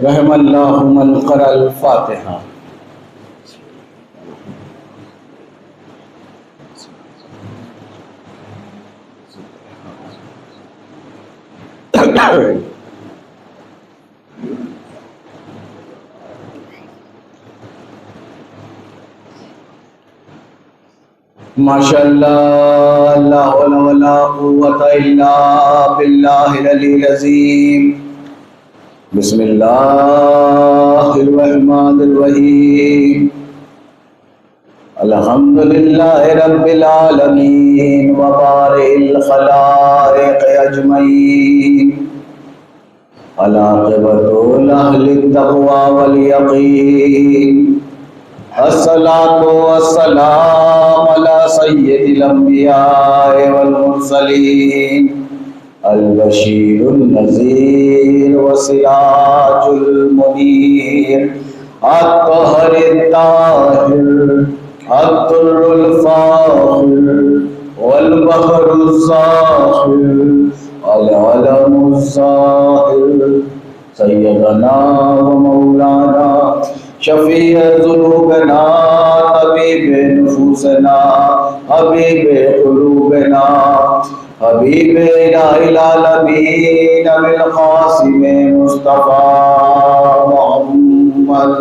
रहमल्लाहु मन क़रअल फ़ातिहा। माशाअल्लाह, ला हौला वला कुव्वता इल्ला बिल्लाहिल अलील अज़ीम। बिस्मिल्लाहिर रहमानिर रहीम। अल्हम्दुलिल्लाहि रब्बिल आलमीन व बारिल खलाइक़ अजमईन। अलाक़िबतु अहलित तक़वा वल यक़ीन। अस्सलातु वस्सलाम अला सय्यिदिल अंबिया वल मुरसलीन। अल बशीरुन नज़ीर व सिराजुल मुनीर। अत्तहरित ताहिर अद्दुर्रुल फ़ाख़िर वल बहरुज़ ज़ाख़िर अल अलमुज़ ज़ाहिर। सय्यदना व मौलाना शफ़ी ज़ुनूबना तबीबे नुफ़ूसना हबीबे क़ुलूबना हबीबे इलाहिल आलमीन अबिल क़ासिम मुस्तफ़ा मुहम्मद।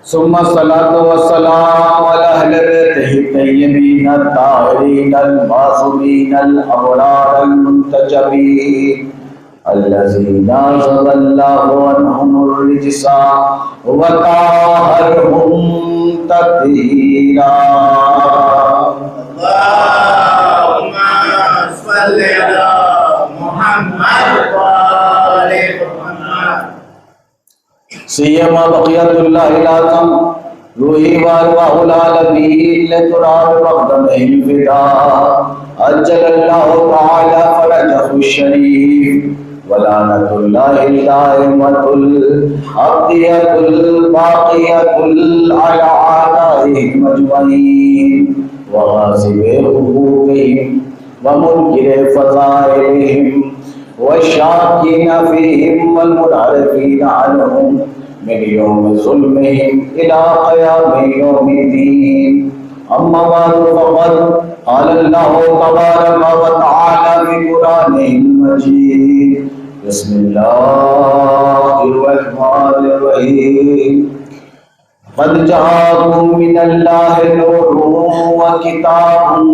सुम्मा सलातो वस्सलाम अला अहले बैतिही तय्यबीन अत्ताहिरीन अल-मासूमीन अल-अबरार अल-मुंतजबीन अल्लज़ीना ज़ल्लल्लाहु अन्हुमुर रिजसा व ताहरहुम तत्हीरा। अल्लाहुम्मा सल्लि अला मुहम्मद व आलि मुहम्मद। सियमा बक़ियतुल्लाहिल आज़म रूही व अरवाहुल आलमीन लतुराब मक़दमिहिल फ़िदा। अज्जलल्लाहु तआला फ़रजहु शरीफ व लानतुल्लाहि दाइमतुल अब्दियतुल बाक़ियतुल अला आदाइहिम अजमईन व ग़ासिबि हुकूक़िहिम व मुनकिरि फ़ज़ाइलिहिम व शाकिन फ़ीहिम वल मुनहरिफ़ीन अन्हुम मिन यौम ज़ुल्मिहिम इला क़यामि यौमिद्दीन। अम्मा बअद फ़क़द क़ाल अल्लाहु तबारक व तआला फ़ी क़ुरानिहिल मजीद। बिस्मिल्लाहिर रहमानिर रहीम। क़द जाअकुम मिनल्लाहि नूरुन व किताबुम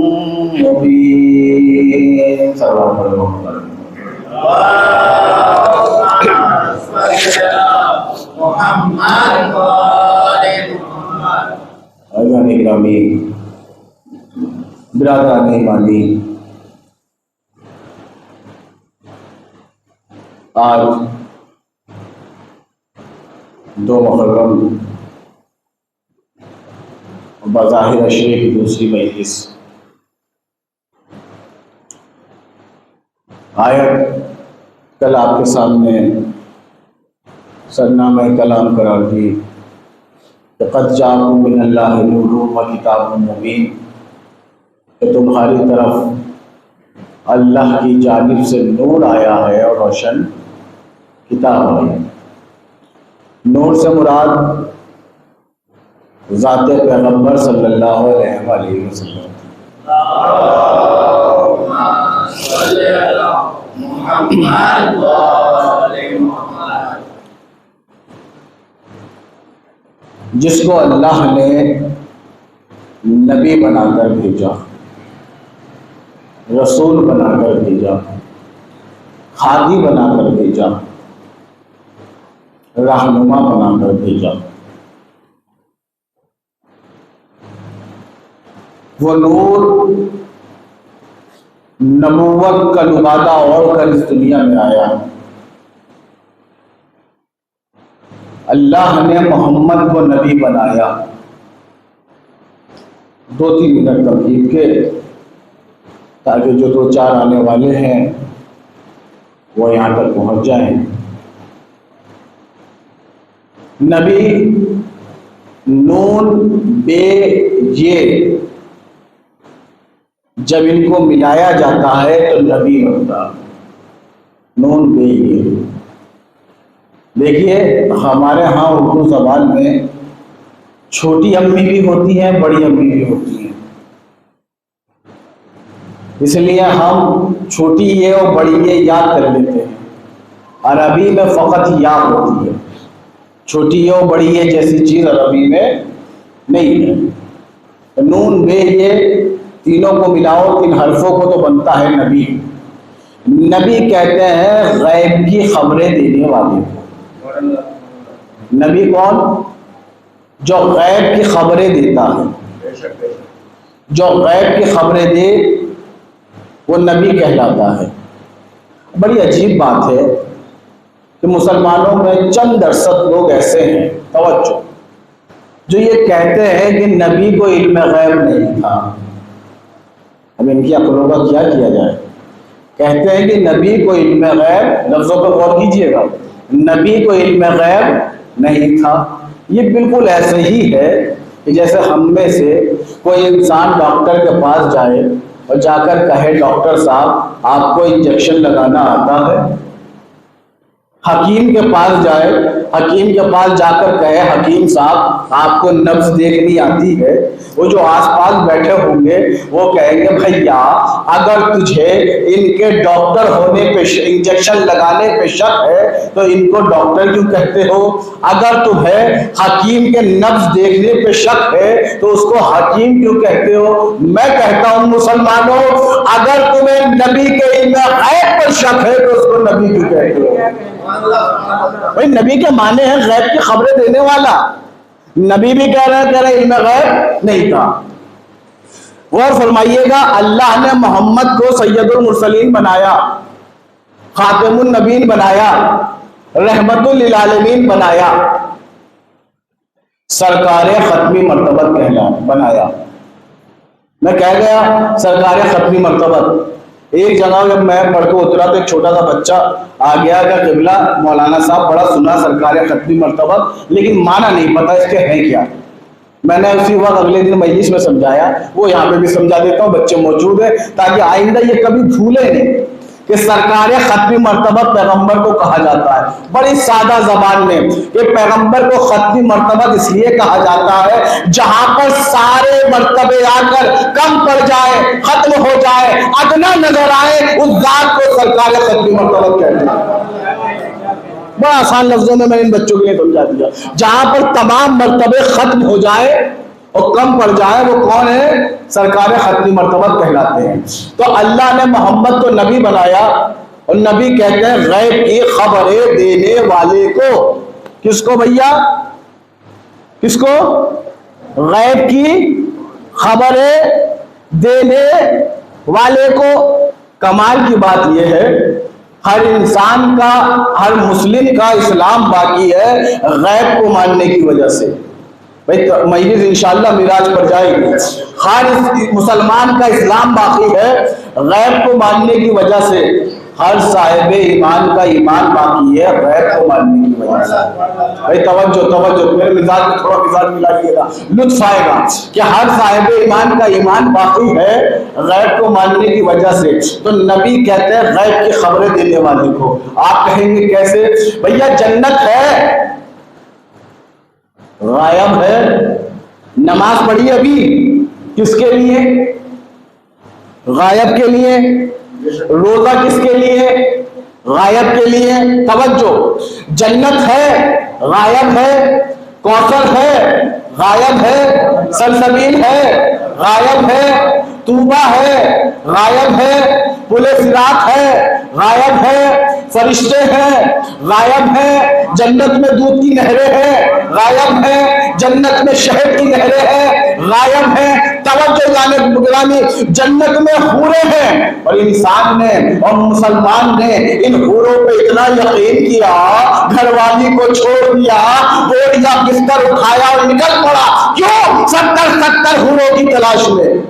मुबीन। सल्लल्लाहु अलैहि वसल्लम। ग्रामी बिरादरान ईमानी, आज 2 मुहर्रम बज़ाहिर अशरे की दूसरी मजलिस। आयत कल आपके सामने सरनामा कलाम करार दी। क़द जाअकुम मिनल्लाहि नूरुन व किताबुम मुबीन, कि तुम्हारी तरफ अल्लाह की जानिब से नूर आया है और रोशन किताब आई। नूर से मुराद ज़ाते पैगम्बर सल्लल्लाहु अलैहि वसल्लम। जिसको अल्लाह ने नबी बनाकर भेजा, रसूल बनाकर भेजा, हादी बनाकर भेजा, रहनुमा बनाकर भेजा। वो नूर नबूवत का नुमादा और कर इस दुनिया में आया। अल्लाह ने मोहम्मद को नबी बनाया। 2-3 मिनट तकलीफ के, ताकि जो 2-4 आने वाले हैं वो यहाँ तक पहुँच जाए। नबी नून बे ये जब इनको मिलाया जाता है तो नबी बनता। नून बे ये देखिए, हमारे यहाँ उर्दू ज़बान में छोटी अम्मी भी होती हैं, बड़ी अम्मी भी होती हैं, इसलिए हम छोटी ये और बड़ी ये याद कर लेते हैं। अरबी में फ़कत या होती है, छोटी ये और बड़ी ये जैसी चीज़ अरबी में नहीं है। नून बे ये तीनों को मिलाओ, तीन हरफों को तो बनता है नबी। नबी कहते हैं गैब की खबरें देने वाले को। नबी कौन? जो गैब की खबरें देता है, जो गैब की खबरें दे वो नबी कहलाता है। बड़ी अजीब बात है कि मुसलमानों में चंद दरसद लोग ऐसे हैं, तवज्जो, जो ये कहते हैं कि नबी को इल्म गैब नहीं था। अब इनकी अक्लों का क्या किया जाए? कहते हैं कि नबी को इल्म गैब, लफ्जों पर गौर कीजिएगा, नबी को इल्म गैब नहीं था। ये बिल्कुल ऐसे ही है कि जैसे हम में से कोई इंसान डॉक्टर के पास जाए और जाकर कहे डॉक्टर साहब आपको इंजेक्शन लगाना आता है। हकीम के पास जाए, हकीम के पास जाकर कहे हकीम साहब आपको नब्ज देखनी आती है। वो जो आसपास बैठे होंगे वो कहेंगे भैया अगर तुझे इनके डॉक्टर होने पे, इंजेक्शन लगाने पे शक है तो इनको डॉक्टर क्यों कहते हो? अगर तुम्हें हकीम के नब्ज देखने पे शक है तो उसको हकीम क्यों कहते हो? मैं कहता हूं मुसलमानों, अगर तुम्हें नबी के इल्म गैब पर शक है तो उसको नबी क्यों कहते हो? भाई नबी के माने हैं गैब की खबरें देने वाला। नबी भी कह रहे इल्म गैब नहीं था। गौर फरमाइएगा, अल्लाह ने मोहम्मद को सैयदुल मुरसलीन बनाया, खातिमुन नबीन बनाया, रहमतुल लिल आलमीन बनाया, सरकारे खत्मी मर्तबत कहला बनाया। मैं कह गया सरकारे खत्मी मर्तबत। एक जगह जब मैं पढ़ के उतरा तो एक छोटा सा बच्चा आ गया का किबला मौलाना साहब बड़ा सुना सरकार खत्मी मर्तबत, लेकिन माना नहीं पता इसके हैं क्या। मैंने उसी वक्त अगले दिन मजलिस में समझाया, वो यहाँ पे भी समझा देता हूँ, बच्चे मौजूद है ताकि आइंदा ये कभी भूले नहीं कि सरकार खत्मी मर्तबत पैगंबर को कहा जाता है। बड़ी सादा जबान में कि पैगंबर को खत्मी मर्तबत इसलिए कहा जाता है जहां पर सारे मर्तबे आकर कम पड़ जाए, खत्म हो जाए, अदना नजर आए, उस जात को सरकार खत्मी मर्तबत कहते हैं। बड़ा आसान लफ्जों में मैंने इन बच्चों के लिए समझा दिया। जहां पर तमाम मर्तबे खत्म हो जाए और कम पड़ जाए वो कौन है? सरकार खत्मी मर्तबत कहलाते हैं। तो अल्लाह ने मोहम्मद को नबी बनाया और नबी कहते हैं गैब की खबरें देने वाले को। किसको भैया? किसको? गैब की खबरें देने वाले को। कमाल की बात यह है हर इंसान का, हर मुस्लिम का इस्लाम बाकी है गैब को मानने की वजह से। भाई तो मजलिस इंशाअल्लाह मिराज पर जाएगी। हर मुसलमान का इस्लाम बाकी है गैब को मानने की वजह से। हर साहिब ईमान का ईमान बाकी है गैब को मानने की वजह से। भाई तवज्जो मेरे मिजाज में थोड़ा मिजाज मिलाइएगा, लुत्फ आएगा कि हर साहिब ईमान का ईमान बाकी है गैब को मानने की वजह से। तो नबी कहते हैं गैब की खबरें देने वाले को। आप कहेंगे कैसे? भैया जन्नत है, गायब है। नमाज पढ़ी अभी, किसके लिए? गायब के लिए। रोजा किसके लिए? गायब के लिए। तवज्जो, जन्नत है, गायब है। कौसर है, गायब है। सलसबील है, गायब है। तूबा है, गायब है। पुले सिरात है, गायब है। फरिश्ते हैं, गायब है। जन्नत में दूध की नहरें हैं, गायब है। जन्नत में शहद की नहरें हैं, गायब है। तवज्जो गिरामी, जन्नत में हूरें हैं और इंसान ने और मुसलमान ने इन हूरों पे इतना यकीन किया, घरवाली को छोड़ दिया, बोरिया बिस्तर उठाया और निकल पड़ा। क्यों? 70 हूरों की तलाश में।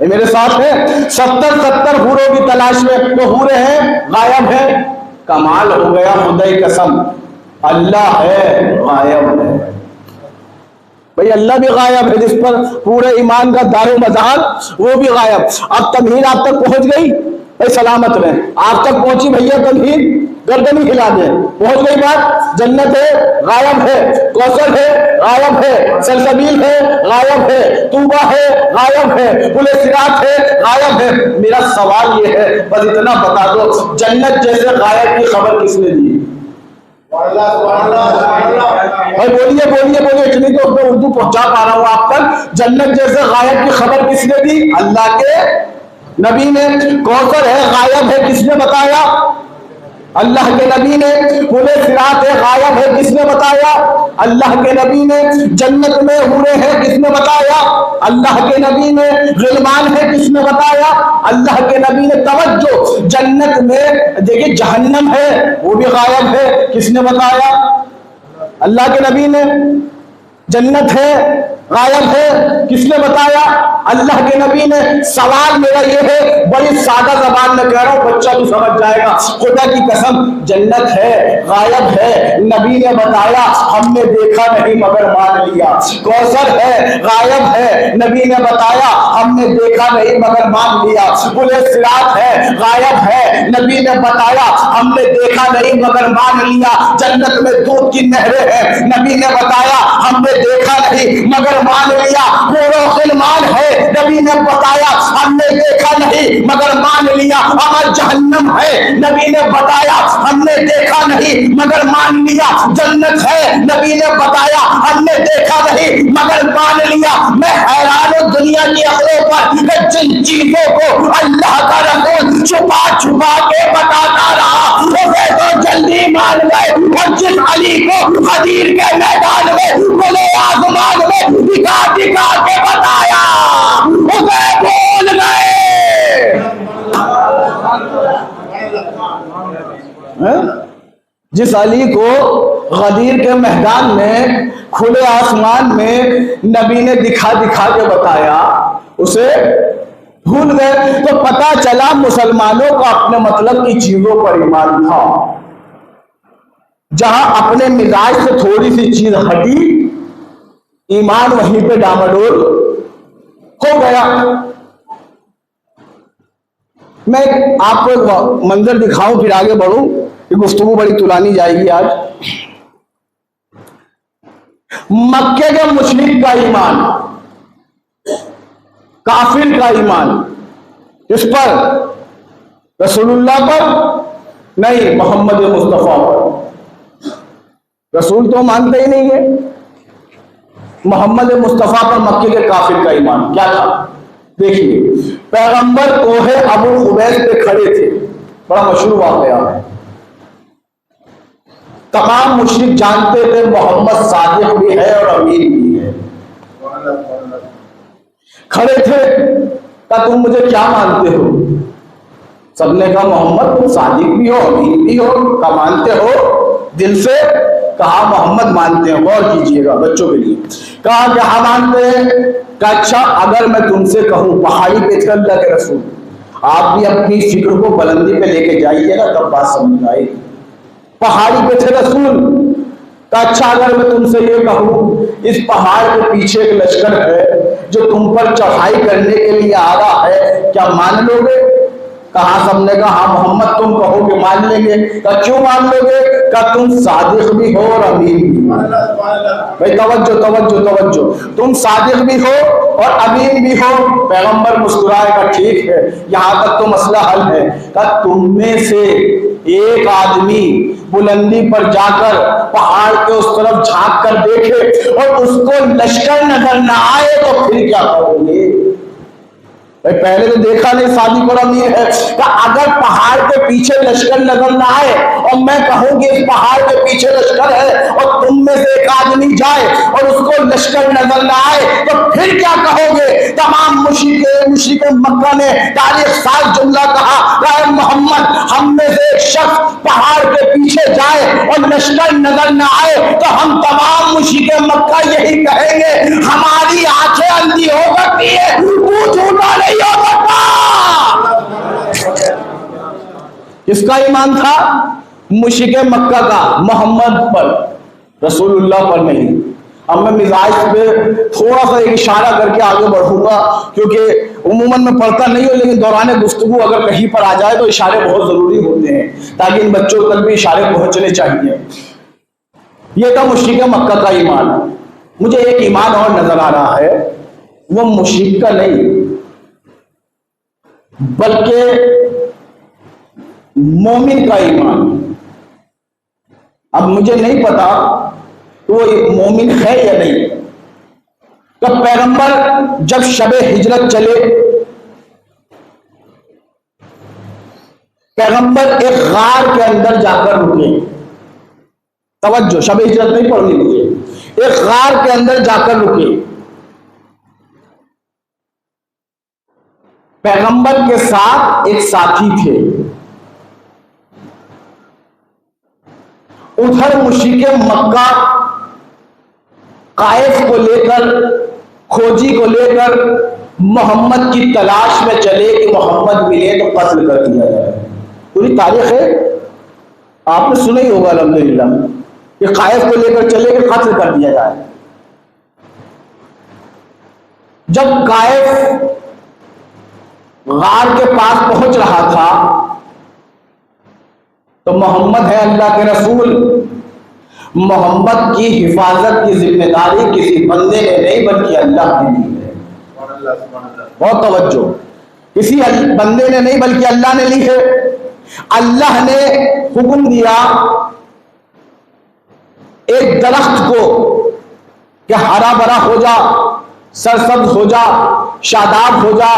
ये मेरे साथ है। 70 हूरों की तलाश में, तो हूरे हैं गायब है। कमाल हो गया, खुदा की कसम, अल्लाह है गायब है। भाई अल्लाह भी गायब है, जिस पर पूरे ईमान का दारो मदार, वो भी गायब। अब तमहीद आप तक पहुंच गई भाई, सलामत में आप तक पहुंची भैया तमहीद, गर्दन ही हिला दे, पहुंच गई बात। जन्नत है गायब है, कौसर है गायब है, सलसबील है गायब है, तूबा है गायब है, पुले सिरात है गायब है। मेरा सवाल ये है, बस इतना बता दो, जन्नत जैसे गायब की खबर किसने दी? भाई बोलिए बोलिए बोलिए, इतनी तो मैं उर्दू पहुंचा पा रहा हूं आप तक। जन्नत जैसे गायब की खबर किसने दी? अल्लाह के नबी ने। कौसर है गायब है, किसने बताया? अल्लाह के नबी ने। पुले सिरात है गायब है, किसने बताया? अल्लाह के नबी ने। जन्नत में हूरे हैं, किसने बताया? अल्लाह के नबी ने। गिलमान है, किसने बताया? अल्लाह के नबी ने। तवज्जो, जन्नत में देखिए जहन्नम है, वो भी गायब है, किसने बताया? अल्लाह के नबी ने। जन्नत है गायब है, किसने बताया? अल्लाह के नबी ने। सवाल मेरा ये है, बड़ी सादा जबान में कह रहा हूं, बच्चा भी समझ जाएगा, खुदा की कसम, जन्नत है गायब है, नबी ने बताया, हमने देखा नहीं मगर मान लिया। कौसर है गायब है, नबी ने बताया, हमने देखा नहीं मगर मान लिया। पुले सिरात है गायब है, नबी ने बताया, हमने देखा नहीं मगर मान लिया। जन्नत में दूध की नहरें हैं, नबी ने बताया, हमने देखा नहीं मगर मान लिया। गिलमान है, नबी ने बताया, हमने देखा नहीं मगर मान लिया। अमर जहन्नम है, नबी ने बताया, हमने देखा नहीं मगर मान लिया। जन्नत है, नबी ने बताया, हमने देखा नहीं मगर मान लिया। मैं हैरान हूं दुनिया की अकलों पर, जिन चीजों को अल्लाह का रसूल छुपा छुपा के बताता रहा, उसे तो जल्दी मान गए। और जिस अली को खदीर के मैदान में, खुले आसमान में दिखा दिखा के बताया, उसे भूल गए। जिस अली को गदीर के मैदान में, खुले आसमान में नबी ने दिखा दिखा के बताया, उसे भूल गए। तो पता चला मुसलमानों का अपने मतलब की चीजों पर ईमान था। जहां अपने मिजाज से थोड़ी सी चीज हटी, ईमान वहीं पे डामाडोल हो गया। मैं आपको एक मंजर दिखाऊं, फिर आगे बढ़ूं, ये गुफ्तगू बड़ी तुलानी जाएगी आज। मक्के के मुशरिक का ईमान, काफिर का ईमान, इस पर? रसूलुल्लाह पर नहीं, मोहम्मद मुस्तफा पर। रसूल तो मानते ही नहीं है, मोहम्मद मुस्तफा पर मक्के के काफिर का ईमान क्या था? देखिए, पैगंबर कोहे अबू उबैस पे खड़े थे, बड़ा मशहूर वाकया है। तमाम मुशरिक जानते थे मोहम्मद सादिक भी है और अमीन भी है। खड़े थे, कहा तुम मुझे क्या मानते हो? सबने कहा मोहम्मद तुम सादिक भी हो, अमीन भी हो, क्या मानते हो दिल से? कहा मोहम्मद मानते हैं। गौर कीजिएगा बच्चों के लिए। कहा क्या मानते हैं? कहा अच्छा, अगर मैं तुमसे कहूं पहाड़ी पे थे अल्लाह के रसूल, आप भी अपनी फिक्र को बुलंदी पे लेके जाइए ना, तब बात समझ आएगी। पहाड़ी पे थे रसूल। कहा अच्छा, अगर मैं तुमसे ये कहूं इस पहाड़ के पीछे एक लश्कर है जो तुम पर चढ़ाई करने के लिए आ रहा है, क्या मान लोगे? कहा सबने कहा हाँ मोहम्मद तुम कहोगे मान लेंगे। कहा क्यों मान लोगे? कहा तुम सादिक भी हो और अमीन भी हो। भाई तवज्जो तवज्जो तवज्जो, तुम सादिक भी हो और अमीन भी हो। पैगंबर मुस्कुराए, का ठीक है, यहाँ तक तो मसला हल है। कहा तुम में से एक आदमी बुलंदी पर जाकर पहाड़ के उस तरफ झांक कर देखे और उसको लश्कर नजर ना आए तो फिर क्या करोगे? भाई पहले तो देखा नहीं सादिक और अमीर है। अगर पहाड़ के पीछे लश्कर नजर ना आए और मैं कहूँ कि इस पहाड़ के पीछे लश्कर है और तुम में से एक आदमी जाए और उसको लश्कर नजर ना आए तो फिर क्या कहोगे? तमाम मुशरिक मक्का ने तारीख साल जुमला कहा, मोहम्मद हम में से एक शख्स पहाड़ के पीछे पीछे जाए और लश्कर नजर न आए तो हम तमाम मुश्रिके मक्का यही कहेंगे, हमारी आंखें अंधी हो सकती है, वो झूठा नहीं हो सकता। किसका ईमान था? मुश्रिके मक्का का, मोहम्मद पर, रसूलुल्लाह पर नहीं। अब मैं मिजाज पे थोड़ा सा एक इशारा करके आगे बढ़ूंगा, क्योंकि उम्मन में पढ़ता नहीं हो, लेकिन दौरान गुफ्तगू अगर कहीं पर आ जाए तो इशारे बहुत जरूरी होते हैं, ताकि इन बच्चों तक भी इशारे पहुंचने चाहिए। ये था मुश्रिक मक्का का ईमान। मुझे एक ईमान और नजर आ रहा है, वो मुश्रिक का नहीं बल्कि मोमिन का ईमान। अब मुझे नहीं पता तो वो मोमिन है या नहीं। तो पैगंबर जब शबे हिजरत चले, पैगंबर एक गार के अंदर जाकर रुके। तवज्जो, शबे हिजरत नहीं पढ़नी मुझे, एक गार के अंदर जाकर रुके। पैगंबर के साथ एक साथी थे। उधर मुश्रिके मक्का कायफ को लेकर, खोजी को लेकर मोहम्मद की तलाश में चले कि मोहम्मद मिले तो कत्ल कर दिया जाए। पूरी तारीख है, आपने सुना ही होगा अल्हम्दुलिल्लाह, कि कायफ को लेकर चले कि कत्ल कर दिया जाए। जब कायफ गार के पास पहुंच रहा था तो मोहम्मद है अल्लाह के रसूल, मोहम्मद की हिफाजत की जिम्मेदारी किसी बंदे ने नहीं बल्कि अल्लाह ने ली है। बहुत तवज्जो, किसी बंदे ने नहीं बल्कि अल्लाह ने ली है। अल्लाह ने हुक्म दिया एक दरख्त को कि हरा भरा हो जा, सरसब्ज हो जा, शादाब हो जा,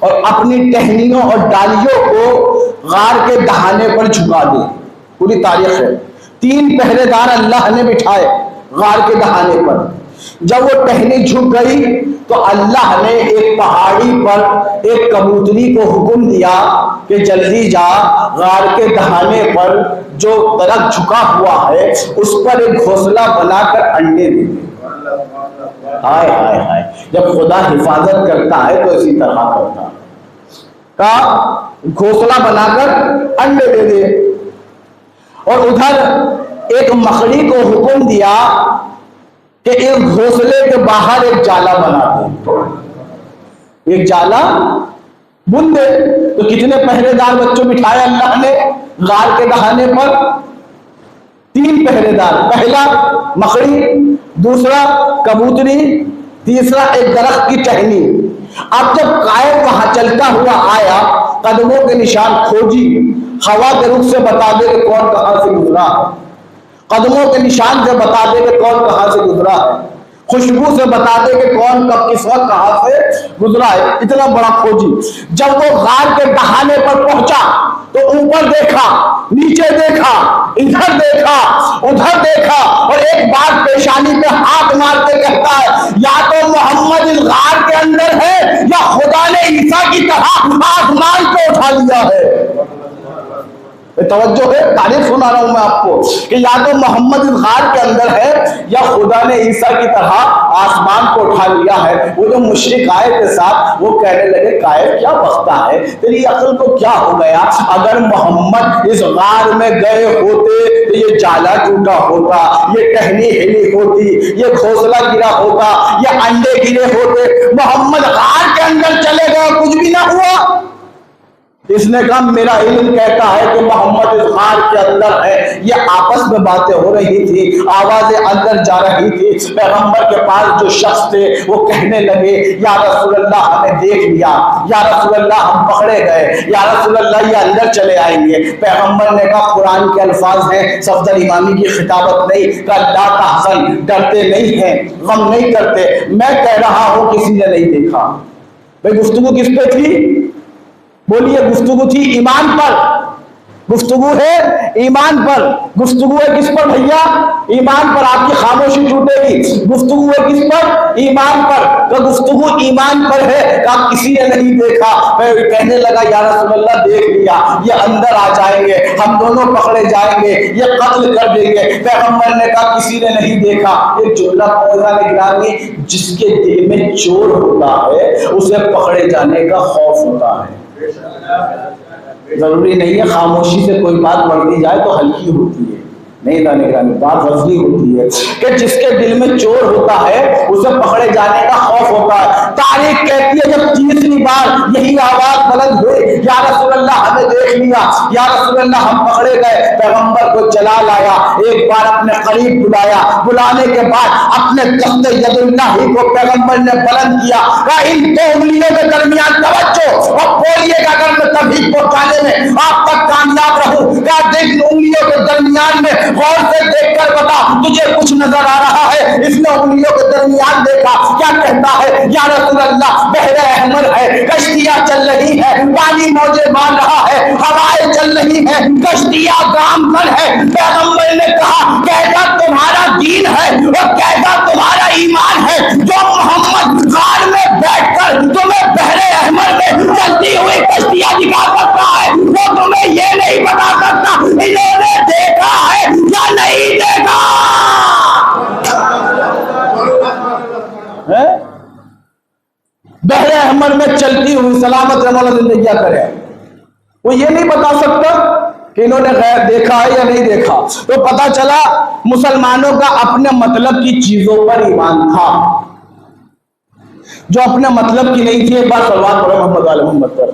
और अपनी टहनियों और डालियों को गार के दहाने पर झुका दे। पूरी तारीख है, 3 पहरेदार अल्लाह ने बिठाए गार के दहाने पर। जब वो टहनी झुक गई तो अल्लाह ने एक पहाड़ी पर एक कबूतरी को हुक्म दिया कि जल्दी जा, गार के दहाने पर जो दरख्त झुका हुआ है उस पर एक घोंसला बनाकर अंडे दे। हाय हाय हाय, जब खुदा हिफाजत करता है तो इसी तरह करता है। का घोंसला बनाकर अंडे दे दे। और उधर एक मकड़ी को हुक्म दिया कि एक घोंसले के बाहर एक जाला बना दे, एक जाला बुन दे। तो कितने पहरेदार बच्चों बिठाए अल्लाह ने गार के दहाने पर? 3 पहरेदार, पहला मकड़ी, दूसरा कबूतरी, तीसरा एक दरख्त की टहनी। अब जब कायफ वहां चलता हुआ आया, कदमों के निशान खोजी, हवा के रुख से बता दे कि कौन कहां से गुजरा है, कदमों के निशान से बता दे कि कौन कहां से गुजरा है, खुशबू से बता दे कि कौन कब किस वक्त कहां से गुजरा है। इतना बड़ा खोजी। जब वो गार के दहाने पर पहुंचा तो ऊपर देखा, नीचे देखा, इधर देखा, उधर देखा, और एक बार पेशानी पे हाथ मार के कहता है, या तो मोहम्मद इस गार के अंदर है या खुदा ने ईसा की तरह आसमान पे उठा लिया है। तवज्जो है, तारीफ सुना रहा हूं मैं आपको कि या तो मोहम्मद इस गार के अंदर है या खुदा ने ईसा की तरह आसमान को उठा लिया है। वो जो मुशरिक आए के साथ वो कहने लगे, कायफ क्या बकता है, तेरी अकल को क्या हो गया? अगर मोहम्मद इस गार में गए होते तो ये जाला टूटा होता, ये टहनी हिली होती, ये घोंसला गिरा होता, ये अंडे गिरे होते। मोहम्मद गार के अंदर चले गए, कुछ भी ना हुआ। इसने कहा मेरा इल्म कहता है कि मोहम्मद इस गार के अंदर है। ये आपस में बातें हो रही थी, आवाजें अंदर जा रही थी। पैगंबर के पास जो शख्स थे वो कहने लगे, या रसूल अल्लाह हमें देख लिया, या रसूल अल्लाह हम पकड़े गए, या रसूल अल्लाह ये अंदर चले आएंगे। पैगंबर ने कहा कुरान के अल्फाज हैं, सफदर इमामी की खिताबत नहीं, ला तहज़न, डरते नहीं हैं, गम नहीं करते। मैं कह रहा हूं किसी ने नहीं देखा। भाई गुफ्तगू किस पे थी? बोलिए, गुफ्तगू थी ईमान पर। गुफ्तगू है ईमान पर। गुफ्तगू है किस पर भैया? ईमान पर। आपकी खामोशी टूटेगी। गुफ्तगू है किस पर? ईमान पर। तो गुफ्तगू ईमान पर है। आप किसी ने नहीं देखा, मैं कहने लगा या रसूल अल्लाह देख लिया, ये अंदर आ जाएंगे, हम दोनों पकड़े जाएंगे, ये कत्ल कर देंगे। पैगंबर ने कहा किसी ने नहीं देखा। एक जुमला पौधा निगरानी, जिसके दिल में चोर होता है उसे पकड़े जाने का खौफ होता है। जरूरी नहीं है खामोशी से कोई बात बढ़ती जाए तो हल्की होती है, नहीं था निगरानी, बात वजनी होती है कि जिसके दिल में चोर होता है उसे पकड़े जाने का खौफ होता है। तारीख कहती है जब तीसरी बार यही आवाज बुलंद हुई, या रसूल अल्लाह हमें देख लिया, या रसूल अल्लाह हम पकड़े गए। पैगंबर को चला लाया, एक बार अपने करीब बुलाया, बुलाने के बाद अपने दस्ते यदुल्लाही को पैगंबर ने बुलंद किया, कहा इन दो उंगलियों के दरमियान तवज्जो और बोलिएगा अगर मैं तबलीग पहुंचाने में आप तक कामयाब रहूं। क्या देख उंगलियों के दरमियान में गौर से देखकर बता तुझे कुछ नजर आ रहा है? इसने उंगलियों के दरमियान देखा, क्या कहता है? या रसूल अल्लाह बहरे अहमर है, कश्तियां चल रही है, पानी मौजे मान रहा है, हवाएं चल रही है, कश्तियां गाम पर है। पैगंबर ने कहा कैसा तुम्हारा दीन है और कैसा तुम्हारा ईमान है जो मोहम्मद गार में बैठकर तुम्हें बहरे अहमर में चलती हुई कश्तियां दिखा सकता है, वो तुम्हें ये नहीं बता सकता इन्होंने देखा है या नहीं देखा है? बहरे अहमर में चलती हुई सलामत रहने जिंदगी करे, वो ये नहीं बता सकता कि इन्होंने गैर देखा है या नहीं देखा। तो पता चला मुसलमानों का अपने मतलब की चीजों पर ईमान था, जो अपने मतलब की नहीं थी। एक बार सलवात पढ़ो मोहम्मद वाले मोहम्मद पर।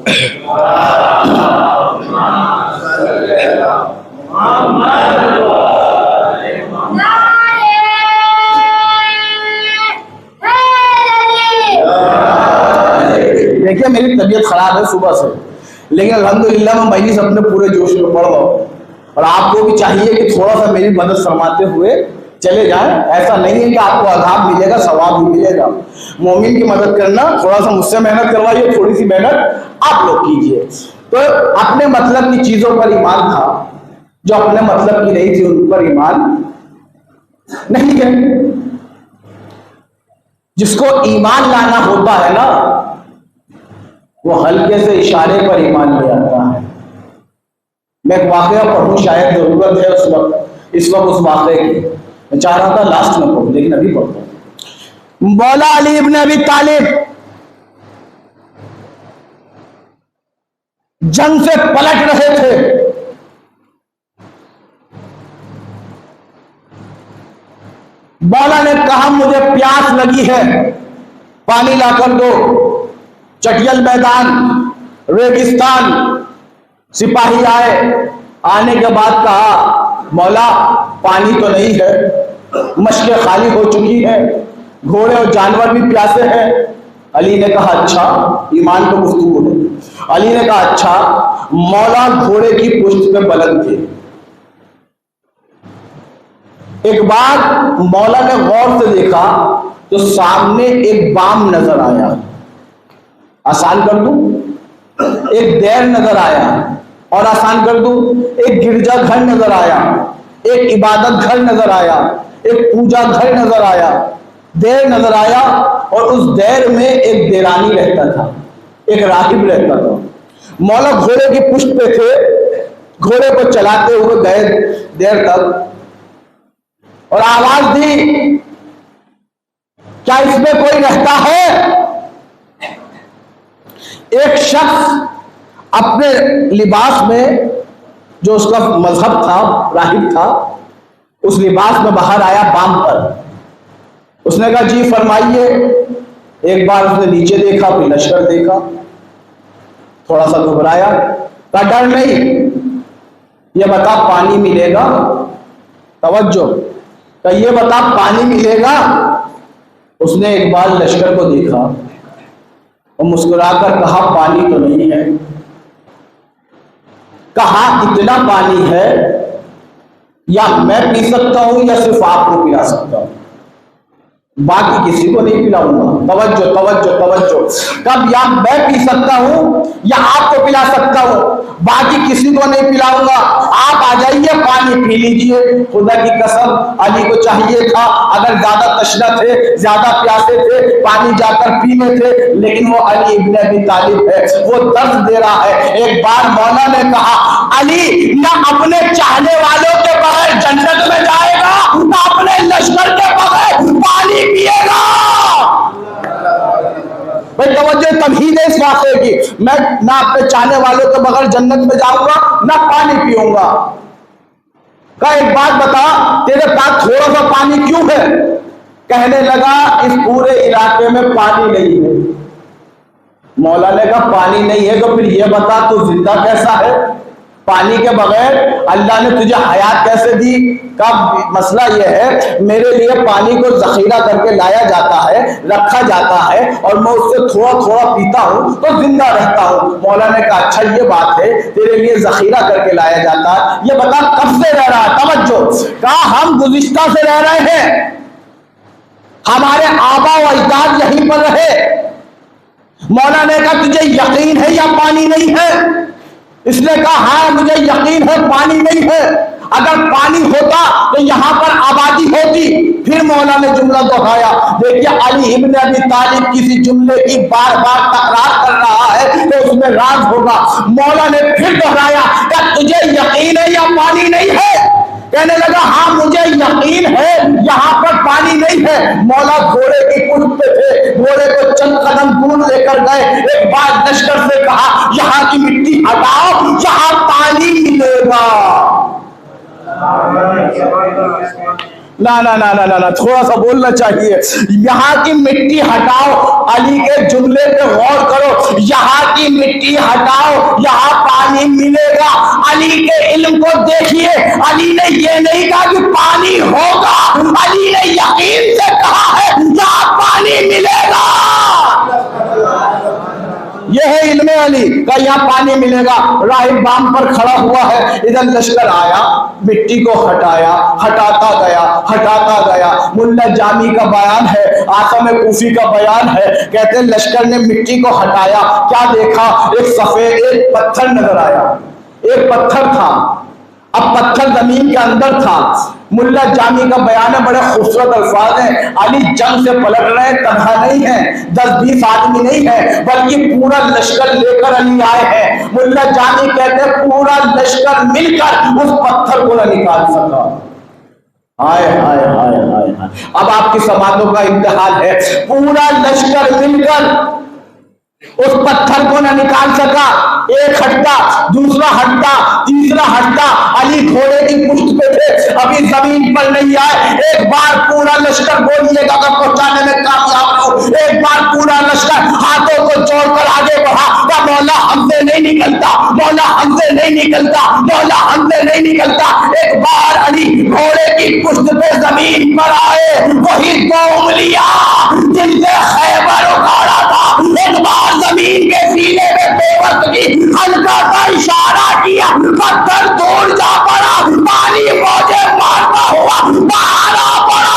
देखिए मेरी तबीयत खराब है सुबह से, लेकिन अल्हम्दुलिल्लाह मैं मजलिस अपने पूरे जोश में पढ़ रहा हूँ, और आपको भी चाहिए कि थोड़ा सा मेरी मदद फरमाते हुए चले जाएं। ऐसा नहीं है कि आपको अज़ाब मिलेगा, सवाब भी मिलेगा। मोमिन की मदद करना, थोड़ा सा मुझसे मेहनत करवाइए, थोड़ी सी मेहनत आप लोग कीजिए। तो अपने मतलब की चीजों पर ईमान था, जो अपने मतलब की नहीं थी उन पर ईमान नहीं है। जिसको ईमान लाना होता है ना, वो हल्के से इशारे पर ईमान ले आता है। मैं एक वाकया पढ़ूं, शायद जरूरत है उस वक्त, इस वक्त उस वाकये की। मैं चाह रहा था लास्ट में पढ़ूं, लेकिन अभी पढ़ता हूं। मौला अली इब्न अबी तालिब जंग से पलट रहे थे, मौला ने कहा मुझे प्यास लगी है, पानी लाकर दो। चटियल मैदान, रेगिस्तान, सिपाही आए, आने के बाद कहा मौला पानी तो नहीं है, मशकें खाली हो चुकी है, घोड़े और जानवर भी प्यासे हैं। अली ने कहा अच्छा, ईमान तो गुफ्तगू है। अली ने कहा अच्छा। मौला घोड़े की पुष्ट पे बुलंद थे। एक बार मौला ने गौर से देखा तो सामने एक बाम नजर आया, आसान कर दूं, एक देर नजर आया, और आसान कर दूं, एक गिरजा घर नजर आया, एक इबादत घर नजर आया, एक पूजा घर नजर आया, देर नजर आया, और उस देर में एक देरानी रहता था, एक राहिब रहता था। मौला घोड़े की पुष्ट पे थे, घोड़े को चलाते हुए गए देर तक, और आवाज दी क्या इसमें कोई रहता है? एक शख्स अपने लिबास में, जो उसका मजहब था, राहिब था, उस लिबास में बाहर आया बाम पर। उसने कहा जी फरमाइए। एक बार उसने नीचे देखा, फिर लश्कर देखा, थोड़ा सा घबराया, कहा डर नहीं, ये बता पानी मिलेगा? तवज्जो, तो ये बता पानी मिलेगा? उसने एक बार लश्कर को देखा और मुस्कुराकर कहा पानी तो नहीं है। कहा इतना पानी है या मैं पी सकता हूं या सिर्फ आपको पिला सकता हूं? बाकी किसी को नहीं पिलाऊंगा। तवज्जो तवज्जो तवज्जो। कब या मैं पी सकता हूं या आपको पिला सकता हूं, बाकी किसी को नहीं पिलाऊंगा। आप आ जाइए, पानी पी लीजिए। खुदा की कसम अली को चाहिए था, अगर ज्यादा तशना थे, ज्यादा प्यासे थे, पानी जाकर पीने थे, लेकिन वो अली इब्न अबी तालिब है, वो दर्द दे रहा है। एक बार मौला ने कहा, अली ना अपने चाहने वालों के बगैर जन्नत में जाएगा, ना अपने लश्कर के बगैर पानी पिएगा। भाई तवज्जो, तमहीद है इस वाक़े की। मैं ना अपने चाहने वालों के बगैर जन्नत में जाऊंगा, ना पानी पीऊंगा। का एक बात बता, तेरे पास थोड़ा सा पानी क्यों है? कहने लगा, इस पूरे इलाके में पानी नहीं है। मौला ने कहा, पानी नहीं है तो फिर ये बता तू जिंदा कैसा है? पानी के बगैर अल्लाह ने तुझे हयात कैसे दी? का मसला यह है, मेरे लिए पानी को जखीरा करके लाया जाता है, रखा जाता है, और मैं उससे थोड़ा थोड़ा पीता हूं तो जिंदा रहता हूं। मौला ने कहा, अच्छा ये बात है, तेरे लिए जखीरा करके लाया जाता है। ये बता कब से रह रहा है? तवज्जो। कहा, हम गुज़िश्ता से रह रहे हैं, हमारे आबा व अजदाद यहीं पर रहे। मौला ने कहा, तुझे यकीन है या पानी नहीं है? इसने कहा, हाँ मुझे यकीन है, पानी नहीं है। अगर पानी होता तो यहां पर आबादी होती। फिर मौला ने जुमला दोहराया। देखिए, अली इब्न अबी तालिब किसी जुमले की बार बार तकरार कर रहा है तो उसमें राज होगा। मौला ने फिर दोहराया, क्या तुझे यकीन है या पानी नहीं है? कहने लगा, हाँ मुझे यकीन है, यहां पर पानी नहीं है। मौला घोड़े की पुष्ट पे थे, घोड़े को चंद कदम दूर लेकर गए। एक बार लश्कर से कहा, यहां की मिट्टी हटाओ, यहां पानी मिलेगा। ना ना ना ना ना ना, थोड़ा सा बोलना चाहिए। यहाँ की मिट्टी हटाओ, अली के जुमले पे गौर करो। यहाँ की मिट्टी हटाओ, यहाँ पानी मिलेगा। अली के इल्म को देखिए, अली ने ये नहीं कहा कि पानी होगा, अली ने यकीन से कहा है यहाँ पानी मिलेगा। यह है इल्मे अली का, यहाँ पानी मिलेगा। राहिब बाम पर खड़ा हुआ है, इधर लश्कर आया, मिट्टी को हटाया, हटाता गया। मुल्ला जामी का बयान है, आसम कूफी का बयान है, कहते हैं लश्कर ने मिट्टी को हटाया, क्या देखा? एक सफेद एक पत्थर नजर आया। एक पत्थर था, अब पत्थर जमीन के अंदर था। मुल्ला जामी का बयान है, बड़े खूबसूरत अल्फाज हैं। अली जंग से पलट रहे, तन्हा नहीं है, 10-20 आदमी नहीं है, बल्कि पूरा लश्कर लेकर अली आए हैं। मुल्ला जामी कहते हैं, पूरा लश्कर मिलकर उस पत्थर को न निकाल सका। हाय हाय हाय हाय हाय। अब आपकी समातों का इम्तिहान है, पूरा लश्कर मिलकर उस पत्थर को न निकाल सका। एक हटता, दूसरा हटता, तीसरा हटता। अली घोड़े की पुष्ट पे थे, अभी जमीन पर नहीं आए। एक बार पूरा लश्कर, बोलिएगा अगर पहुंचाने में कामयाब हो, एक बार पूरा लश्कर हाथों को जोड़कर आगे बढ़ा। क्या मौला हमसे नहीं निकलता, मौला हमसे नहीं निकलता, मौला हमसे नहीं निकलता। एक बार अली घोड़े की पुष्ट पे जमीन पर आए, वही 2 उंगलियां जिनसे खैबर उखाड़ा था। एक बार जमीन के सीने में बेवक्त की हल्का सा इशारा किया, पत्थर दूर जा पड़ा, पानी मौजे मारता हुआ बाहर आ पड़ा।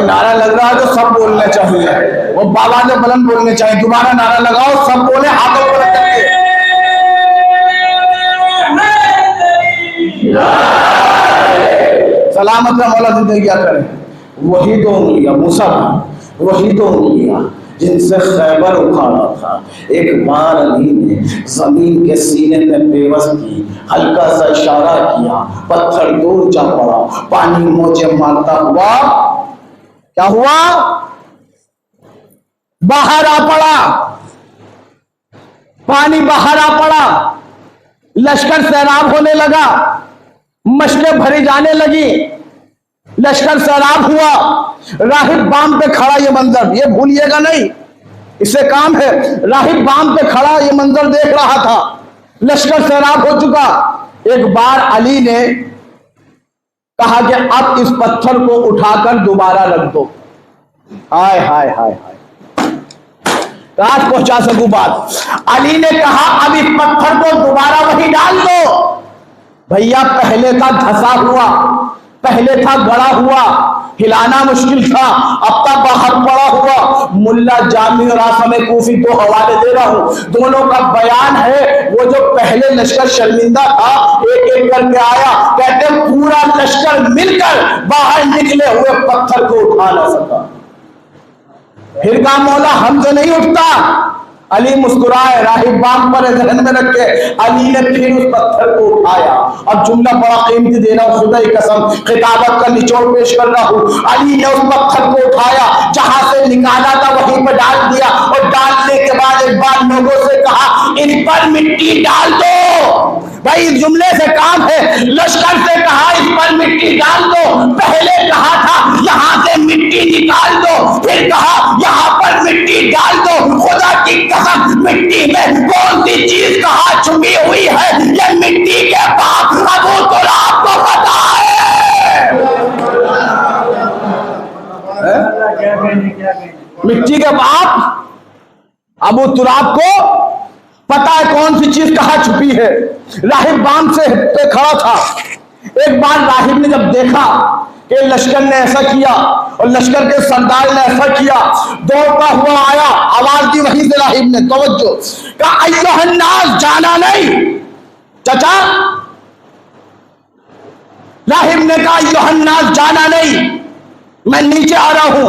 नारा लग रहा है तो सब बोलना चाहिए, वो बाबा ने बुलंद बोलने चाहिए। दोबारा नारा लगाओ, सब बोले, हाथों को करके। सलामत मौला जिंदगी क्या करें। वही 2 उंगलियां मुसफ, वही 2 उंगलियां जिनसे खैबर उखाड़ा था। एक बार अली ने जमीन के सीने में बेवस की, हल्का सा इशारा किया, पत्थर दूर जा पड़ा, पानी मौजे मारता हुआ क्या हुआ? बाहर आ पड़ा, पानी बाहर आ पड़ा। लश्कर सैराब होने लगा, मशकें भरी जाने लगी, लश्कर सैराब हुआ। राहिब बाम पे खड़ा, ये मंजर ये भूलिएगा नहीं, इससे काम है। राहिब बाम पे खड़ा ये मंजर देख रहा था। लश्कर सैराब हो चुका। एक बार अली ने कहा कि अब इस पत्थर को उठाकर दोबारा रख दो। हाय हाय हाय हाय, कहां पहुंचा सकूं बात। अली ने कहा अब इस पत्थर को दोबारा वही डाल दो। भैया पहले था धसा हुआ, पहले था गड़ा हुआ, हिलाना मुश्किल था, अब तक बाहर पड़ा हुआ। मुल्ला जामी और आसम कूफी दो हवाले दे रहा हूं, दोनों का बयान है। वो जो पहले लश्कर शर्मिंदा था, एक एक करके आया, कहते पूरा लश्कर मिलकर बाहर निकले हुए पत्थर को उठा ना सका। फिर कहा मौला हमसे नहीं उठता। अली मुस्कुराए, राहिब बाम पर जहन में रखे। अली ने फिर उस पत्थर को उठाया। अब जुमला बड़ा कीमती दे रहा हूं, खुदा की कसम, खिताबत का निचोड़ पेश कर रहा हूं। अली ने उस पत्थर को उठाया, जहां से निकाला था वहीं पर डाल दिया, और डालने के बाद एक बार लोगों से कहा इन पर मिट्टी डाल दो। भाई इस जुमले से काम है। लश्कर से कहा इस पर मिट्टी डाल दो, पहले कहा था यहां से मिट्टी निकाल दो, फिर कहा यहां पर मिट्टी डाल दो। खुदा की कसम, मिट्टी में कौन सी चीज कहां छुपी हुई है, ये मिट्टी के बाप अबू तुराब को पता है। मिट्टी के बाप अबू तुराब को पता है कौन सी चीज कहां छुपी है। राहिब बाम से पे खड़ा था। एक बार राहिब ने जब देखा कि लश्कर ने ऐसा किया और लश्कर के सरदार ने ऐसा किया, दौड़ता हुआ आया, आवाज दी वहीं से राहिब ने, तवज्जो, कहा अय्युहन्नास, जाना नहीं चाचा। राहिब ने कहा अय्युहन्नास, जाना नहीं, मैं नीचे आ रहा हूं।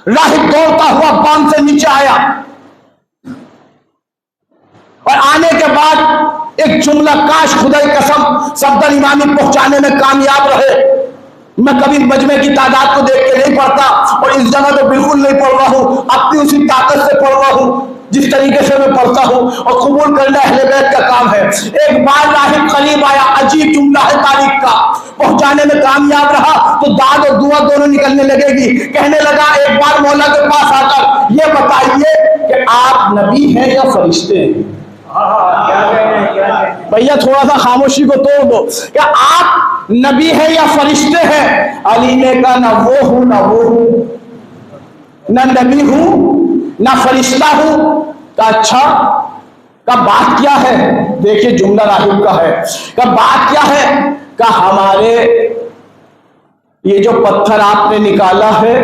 राहिब दौड़ता हुआ बाम से नीचे आया और आने के बाद एक जुमला, काश खुदा की कसम सफदर इमामी पहुंचाने में कामयाब रहे। मैं कभी मजमे की तादाद को देख के नहीं पढ़ता और इस जगह तो बिल्कुल नहीं पढ़ रहा हूं, अपनी उसी ताकत से पढ़ रहा हूं जिस तरीके से मैं पढ़ता हूं, और कबूल करना अहले बैत का काम है। एक बार राहिब करीब आया, अजीब जुमला है तारीख का, पहुंचाने में कामयाब रहा तो दाद और दुआ दोनों निकलने लगेगी। कहने लगा एक बार मौला के पास आकर ये बताइए कि आप नबी हैं या फरिश्ते हैं। भैया थोड़ा सा खामोशी को तोड़ दो, क्या आप नबी है या फरिश्ते हैं। अली ने कहा ना वो हूं ना वो हूं, ना नबी हूं ना फरिश्ता हूं। का अच्छा, का बात क्या है। देखिए जुमला राहिब का है, का बात क्या है। का हमारे ये जो पत्थर आपने निकाला है,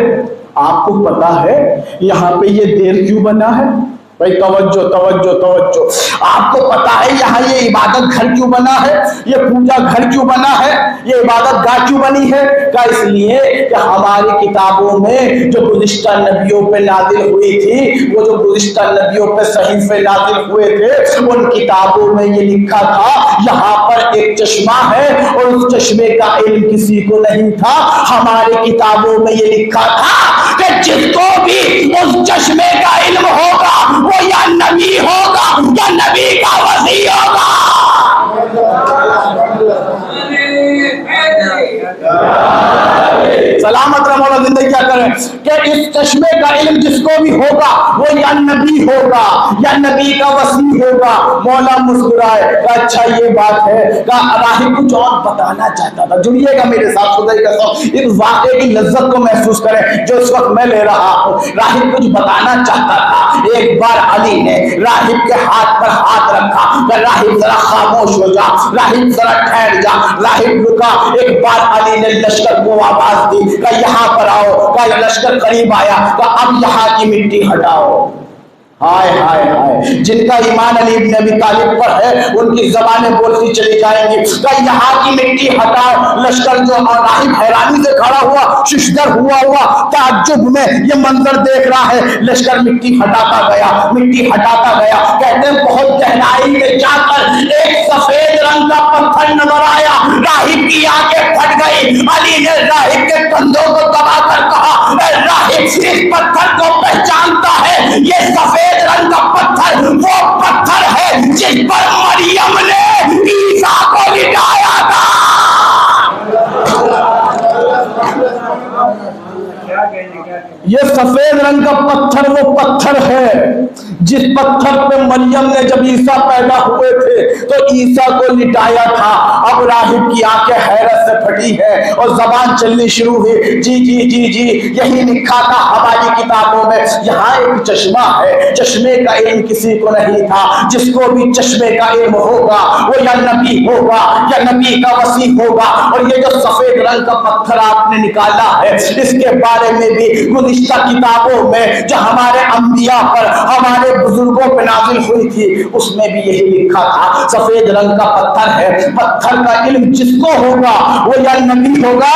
आपको पता है यहां पे ये देर क्यों बना है। भाई तवज्जो तवज्जो तवज्जो, आपको पता है यहाँ ये इबादत घर क्यों बना है, ये पूजा घर क्यों बना है, ये इबादत गाह क्यों बनी है। क्या इसलिए कि हमारी किताबों में जो गुज़िश्ता नबियों पे नाजिल हुई थी, वो जो गुज़िश्ता नबियों पे सहीफे नाजिल हुए थे, उन किताबों में ये लिखा था यहाँ पर एक चश्मा है और उस चश्मे का इल्म किसी को नहीं था। हमारी किताबों में ये लिखा था कि जिसको भी उस चश्मे का इल्म होगा वो या नबी होगा या नबी का वसी होगा। सलामत रमौला जिंदगी क्या करें कि इस चश्मे का इल्म जिसको भी होगा वो या नबी होगा या नबी का वसी होगा। मौला मुस्कुराए, अच्छा ये बात है। राहिब कुछ और बताना चाहता था, जुड़िएगा मेरे साथ, खुदा की कसम इस वाक़े की लज्जत को महसूस करें जो इस वक्त मैं ले रहा हूं। राहिब कुछ बताना चाहता था। एक बार अली ने राहिब के हाथ पर हाथ रखा, राहिब जरा खामोश हो जा, राहिब जरा ठहर जा। राहिब रुका। एक बार अली ने लश्कर को आवाज दी, कहा यहाँ पर आओ। कहा लश्कर करीब आया, कहा अब यहाँ की मिट्टी हटाओ। हाय हाय हाय, जिनका ईमान अली इब्न अबी तालिब पर है उनकी जबानें बोलती चली जाएंगी। कहा यहाँ की मिट्टी हटाओ। लश्कर जो राहिब हैरानी से खड़ा हुआ, शिशदर हुआ ताज्जुब में ये मंजर देख रहा है। लश्कर मिट्टी हटाता गया, मिट्टी हटाता गया। कहते हैं बहुत गहराई में जाकर एक सफेद रंग का पत्थर नजर आया। राहिब की आंखें फट गई। अली ने राहिब के कंधों को दबाकर कहा, राहिब इस पत्थर को पहचानता है, ये सफेद रंग का पत्थर वो पत्थर है जिस पर मरियम ने ईसा को लिटाया था। ये सफेद रंग का पत्थर वो पत्थर है जिस पत्थर पे मरियम ने जब ईसा पैदा हुए थे तो ईसा को लिटाया था। अब राहिब की आंखें हैरत से फटी है और जबान चलनी शुरू हुई। जी जी जी जी, यही लिखा था हमारी किताबों में। यहाँ एक चश्मा है, चश्मे का इल्म किसी को नहीं था। जिसको भी चश्मे का इल्म होगा वो या नबी होगा या नबी का वसी होगा। और ये जो सफेद रंग का पत्थर आपने निकाला है, इसके बारे में भी गुज़िश्ता किताबों में जो हमारे अंबिया पर, हमारे बुजुर्गों पर नाजिल हुई थी, उसमें भी यही लिखा था। सफेद रंग का पत्थर है। पत्थर का इल्म जिसको होगा वो या नबी होगा,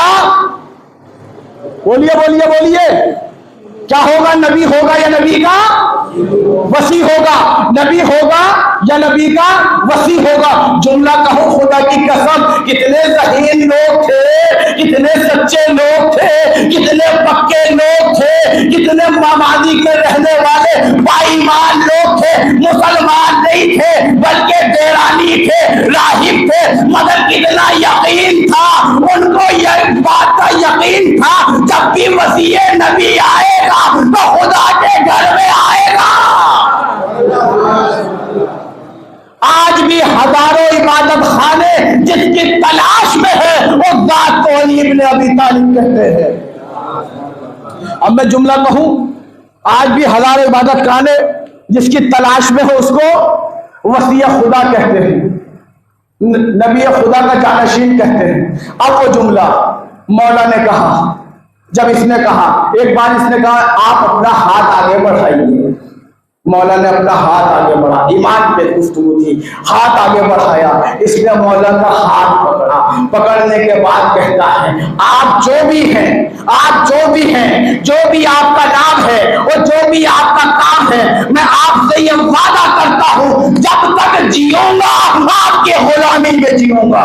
बोलिए बोलिए बोलिए, क्या होगा? नबी होगा या नबी का वसी होगा? नबी होगा या नबी का वसी होगा? जुमला कहो खुदा की कसम, कितने ज़हीन लोग थे, कितने सच्चे लोग थे, कितने पक्के लोग थे, कितने मामादी के रहने वाले बाईमान लोग थे। मुसलमान नहीं थे बल्कि देरानी थे, राहिब थे, मगर कितना यकीन था उनको, यह बात का यकीन था जब भी वसीए नबी आएगा तो खुदा के घर में आएगा। आज भी हजारों इबादत खाने जिसकी तलाश में है वो जात को अली इब्न अबी तालिब कहते हैं। अब मैं जुमला कहूं, आज भी हजारों इबादत खाने जिसकी तलाश में हो उसको वसीय खुदा कहते हैं, नबी खुदा का जानशीन कहते हैं। अब वो जुमला मौला ने कहा, जब इसने कहा, एक बार इसने कहा आप अपना हाथ आगे बढ़ाइए। मौला ने अपना हाथ आगे बढ़ा, ईमान पे गुफ्तगू थी, हाथ आगे बढ़ाया। इसने मौला का हाथ पकड़ा, पकड़ने के बाद कहता है आप जो भी हैं, आप जो भी हैं, जो भी आपका नाम है और जो भी आपका काम है, मैं आपसे ये वादा करता हूं जब तक जीऊंगा आपके गुलामी में जीऊंगा।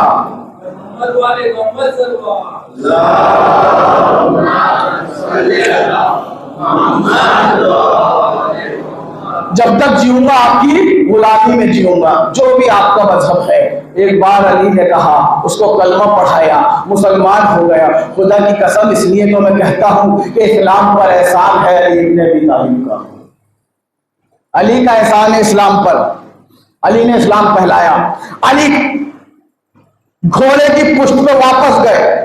जब तक जीऊंगा आपकी गुलामी में जीऊंगा, जो भी आपका मजहब है। एक बार अली ने कहा, उसको कलमा पढ़ाया, मुसलमान हो गया। खुदा की कसम इसलिए तो मैं कहता हूं कि इस्लाम पर एहसान है अली इब्न अबी तालिब का। अली का एहसान है इस्लाम पर। अली ने इस्लाम पहलाया। अली घोड़े की पुष्ट पे वापस गए।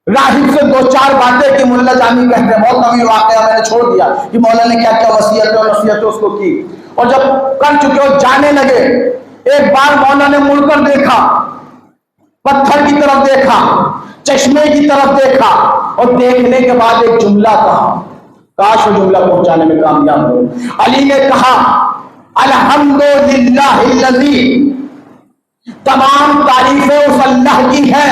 राहिब से दो चार बातें की मुल्ला जानी कहते हैं, बहुत तवील वाकया मैंने छोड़ दिया कि मौला ने क्या क्या वसीयत और नसीहत उसको की। और जब कर चुके हो जाने लगे, एक बार मौला ने मुड़कर देखा, पत्थर की तरफ देखा, चश्मे की तरफ देखा और देखने के बाद एक जुमला कहा, काश वो जुमला पहुंचाने में कामयाब हो। अली ने कहा अल्हम्दुलिल्लाहिल्लज़ी, तमाम तारीफें उस अल्लाह की है।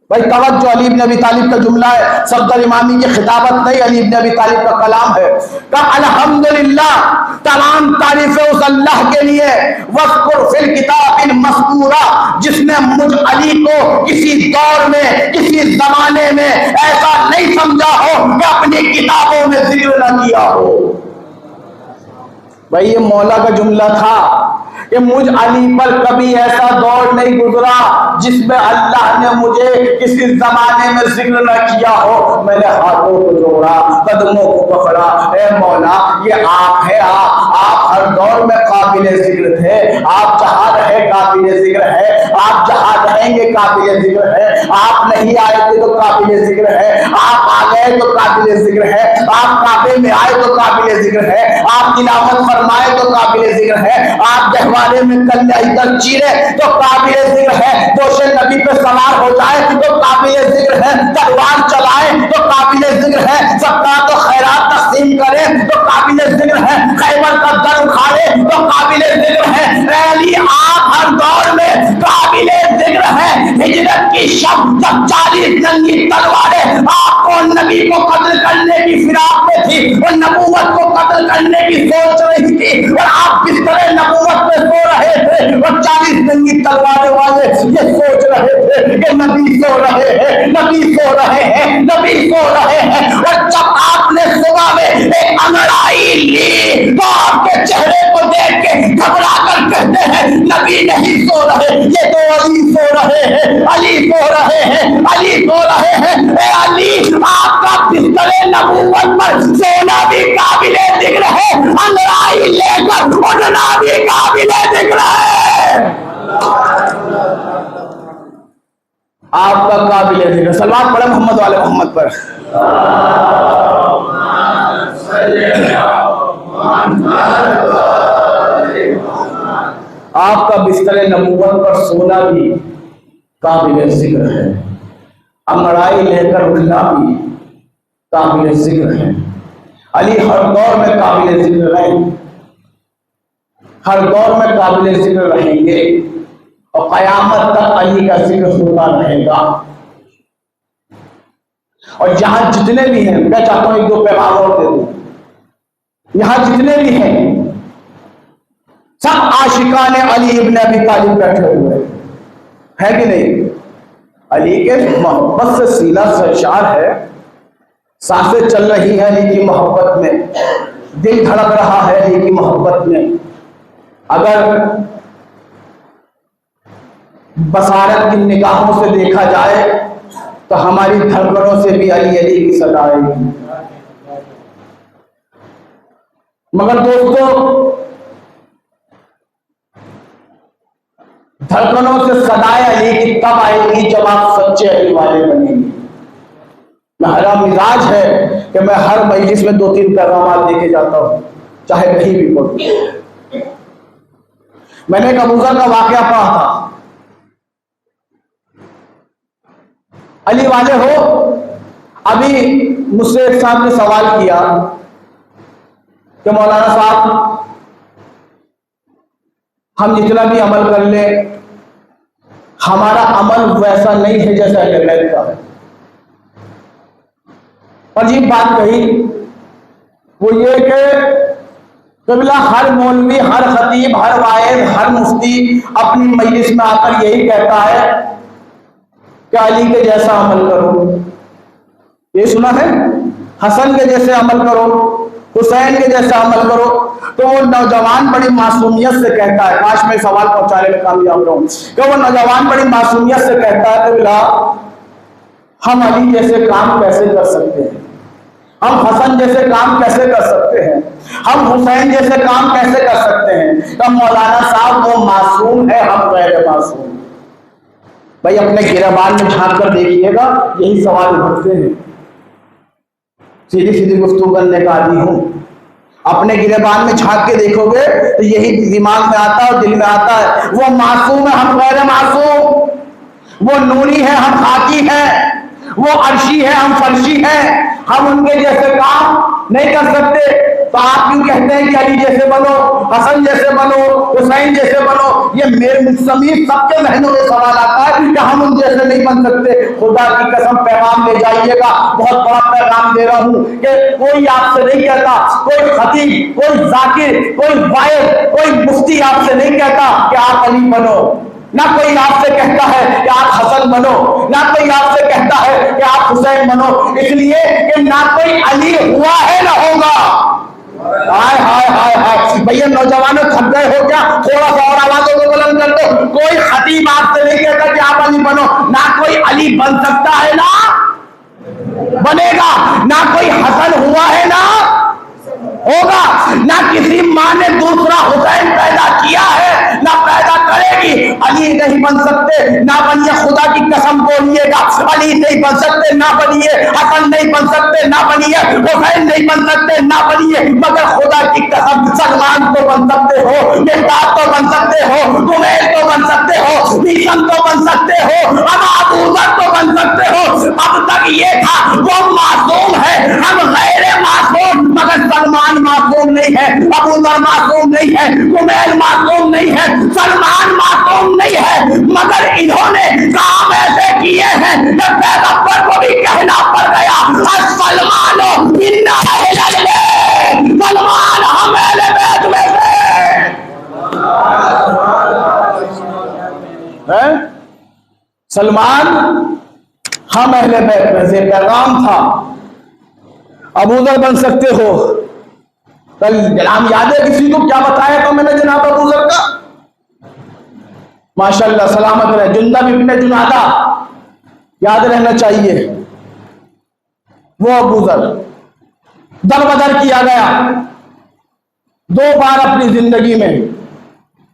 भाई तवज्जो, अली इब्न अबी तालिब का जुमला है, सफदर इमामी की खिताबत नहीं, अली इब्न अबी तालिब का कलाम है। कहा अल्हम्दुलिल्लाह, तमाम तारीफें उस अल्लाह के लिए। वज़कुर फिल किताबिन मज़कूरा, जिसने मुझ अली को किसी दौर में, किसी जमाने में ऐसा नहीं समझा हो कि अपनी किताबों में जिक्र न किया हो। भाई ये मौला का जुमला था कि मुझ अली पर कभी ऐसा दौर नहीं गुजरा जिसमें अल्लाह ने मुझे किसी जमाने में जिक्र न किया हो। मैंने हाथों को जोड़ा, कदमों को पकड़ा, ए मौला ये आप है, आप हर दौर में काबिले जिक्र थे, आप जहां रहे काबिले जिक्र है, आप जहां रहेंगे काबिले जिक्र है, आप नहीं आए थे तो काबिले जिक्र है, आप आ गए तो काबिले जिक्र है, आप काबे में आए तो काबिले जिक्र है, आप तिलावत फरमाए तो काबिले जिक्र है, आप गहवारे में कन्या इधर चीरे तो काबिले जिक्र है, दोषे नबी पे सवार हो जाए तो काबिले जिक्र है, तलवार चलाए तो काबिले जिक्र है, सबका तो खैरात तकसीम करे तो काबिले जिक्र है, खैबर का दर उखाड़े तो काबिले जिक्र है। अली आप हर दौर में काबिले जिक्र है। हिजरत की शब जब 40 नंगी तलवारें आपको नबी को कत्ल करने की फिराक में थी और नबूवत को कत्ल करने की सोच रही थी और आप बिस्तरे नबूवत पे सो रहे थे और 40 नंगी तलवारें वाले ये सोच रहे थे कि नबी सो रहे हैं, नबी सो रहे हैं, नबी सो रहे हैं। और जब आपने सुबह में एक अंगड़ाई ली तो आपके चेहरे को देख के घबरा कर कहते हैं नबी नहीं सो रहे, ये तो अली सो रहे हैं, अली सो रहे हैं, अली सो रहे हैं। ए अली, आपका बिस्तरे नबूवत पर सोना भी काबिले जिक्र है, अंगड़ाई लेकर उठना भी काबिले जिक्र है। आपका काबिले जिक्र। सलवात पढ़े मोहम्मद वाले मोहम्मद पर। आपका बिस्तर नबूवत पर सोना भी काबिल जिक्र है, अंगड़ाई लेकर उठना भी काबिल जिक्र है। अली हर दौर में काबिल जिक्र रहे, हर दौर में काबिल जिक्र रहेंगे और कयामत तक अली का जिक्र होता रहेगा। और जहां जितने भी हैं, मैं चाहता हूं एक दो पैगाम और दे दूं। यहां जितने भी हैं सब आशिकाने अली इब्न अबी तालिब बैठे हुए है कि नहीं? अली के मोहब्बत से सीना सरशार है, सांसें चल रही है अली की मोहब्बत में, दिल धड़क रहा है अली की मोहब्बत में। अगर बसारत की निगाहों से देखा जाए तो हमारी धड़कनों से भी अली अली की सदा आएगी। मगर दोस्तों, धड़कनों से सदाए अली की तब आएगी जब आप सच्चे अली वाले बनेंगे। मेरा मिजाज है कि मैं हर मजलिस में 2-3 पैगाम लेके जाता हूं, चाहे कहीं भी पढ़ूं। मैंने एक अबू ज़र का वाकया पढ़ा था। अली वाले हो, अभी मुझसे एक साहब ने सवाल किया कि मौलाना साहब, हम जितना भी अमल कर ले हमारा अमल वैसा नहीं है जैसा अहले बैत का है। और ये बात कही वो ये कि कबिला हर मौलवी, हर खतीब, हर वाइज, हर मुफ्ती अपनी मजलिस में आकर यही कहता है कि अली के जैसा अमल करो। ये सुना है? हसन के जैसे अमल करो, हुसैन के जैसा अमल करो। तो वो नौजवान बड़ी मासूमियत से कहता है, काश मैं सवाल पहुंचाने में कामयाब रहूं, कि वो नौजवान बड़ी मासूमियत से कहता है कि हम अली जैसे काम कैसे कर सकते हैं, हम हसन जैसे काम कैसे कर सकते हैं, हम हुसैन जैसे काम कैसे कर सकते हैं? तो मौलाना साहब वो मासूम है, हम गैर मासूम। भाई अपने गिरबान में झांक कर देखिएगा, यही सवाल उठते हैं। सीधी सीधी गुफ्तगू करने का आदमी हूं, अपने गिरबान में झांक के देखोगे तो यही दिमाग में आता है और दिल में आता है। वो मासूम है, हम गैर मासूम। वो नूरी है, हम खाकी है। वो अर्शी है, हम फर्शी हैं। हम उनके जैसे काम नहीं कर सकते। तो आप क्यों कहते हैं कि अली जैसे बनो, हसन जैसे बनो, हुसैन जैसे बनो? ये मेरे समीर सबके जहनों में सवाल आता है कि हम उन जैसे नहीं बन सकते। खुदा की कसम पैगाम ले जाइएगा, बहुत बड़ा पैगाम दे रहा हूं कि कोई आपसे नहीं कहता, कोई खतीब, कोई जाकिर, कोई वाइज, कोई मुफ्ती आपसे नहीं कहता कि आप अली बनो। ना कोई आपसे कहता है कि आप हसन बनो, ना कोई आपसे कहता है कि आप हुसैन बनो, इसलिए कि ना कोई अली हुआ है ना होगा। हाय हाय हाय हाय भैया, नौजवानों थक गए हो क्या? थोड़ा सा और आवाजों को बुलंद कर दो। कोई खतीब आपसे नहीं कहता कि आप अली बनो, ना कोई अली बन सकता है ना बनेगा, ना कोई हसन हुआ है ना होगा, ना किसी माँ ने दूसरा हुसैन पैदा किया है ना पैदा करेगी। अली नहीं बन सकते, ना बनिए, खुदा की कसम बोलिएगा। अली नहीं बन सकते, ना बनिए। हसन नहीं बन सकते, ना बनिए। हुसैन नहीं बन सकते, ना बनिए। मगर खुदा की कसम सलमान तो बन सकते हो, मिर्दाद तो बन सकते हो, गुमैर तो बन सकते हो, मीशन तो बन सकते हो, अबू ज़र तो बन सकते हो। अब तक ये था वो मासूम है, हम गैर मासूम। मगर सलमान मासूम नहीं है, अबू ज़र मासूम नहीं है, गुमैर मासूम नहीं है, सलमान मासूम नहीं है। मगर इन्होंने काम ऐसे किए हैं कि पैगंबर को भी कहना पड़ गया, सलमान सलमान हम अहले बैत में से, सलमान हम अहले बैत में से। पैगाम था। अबू ज़र बन सकते हो। कल नाम याद है किसी को क्या बताया था मैंने जनाब अबू ज़र का? माशाल्लाह सलामत रहे। जुंदब इब्ने जुनादा, याद रहना चाहिए, वो अबू ज़र दर बदर किया गया 2 बार अपनी जिंदगी में।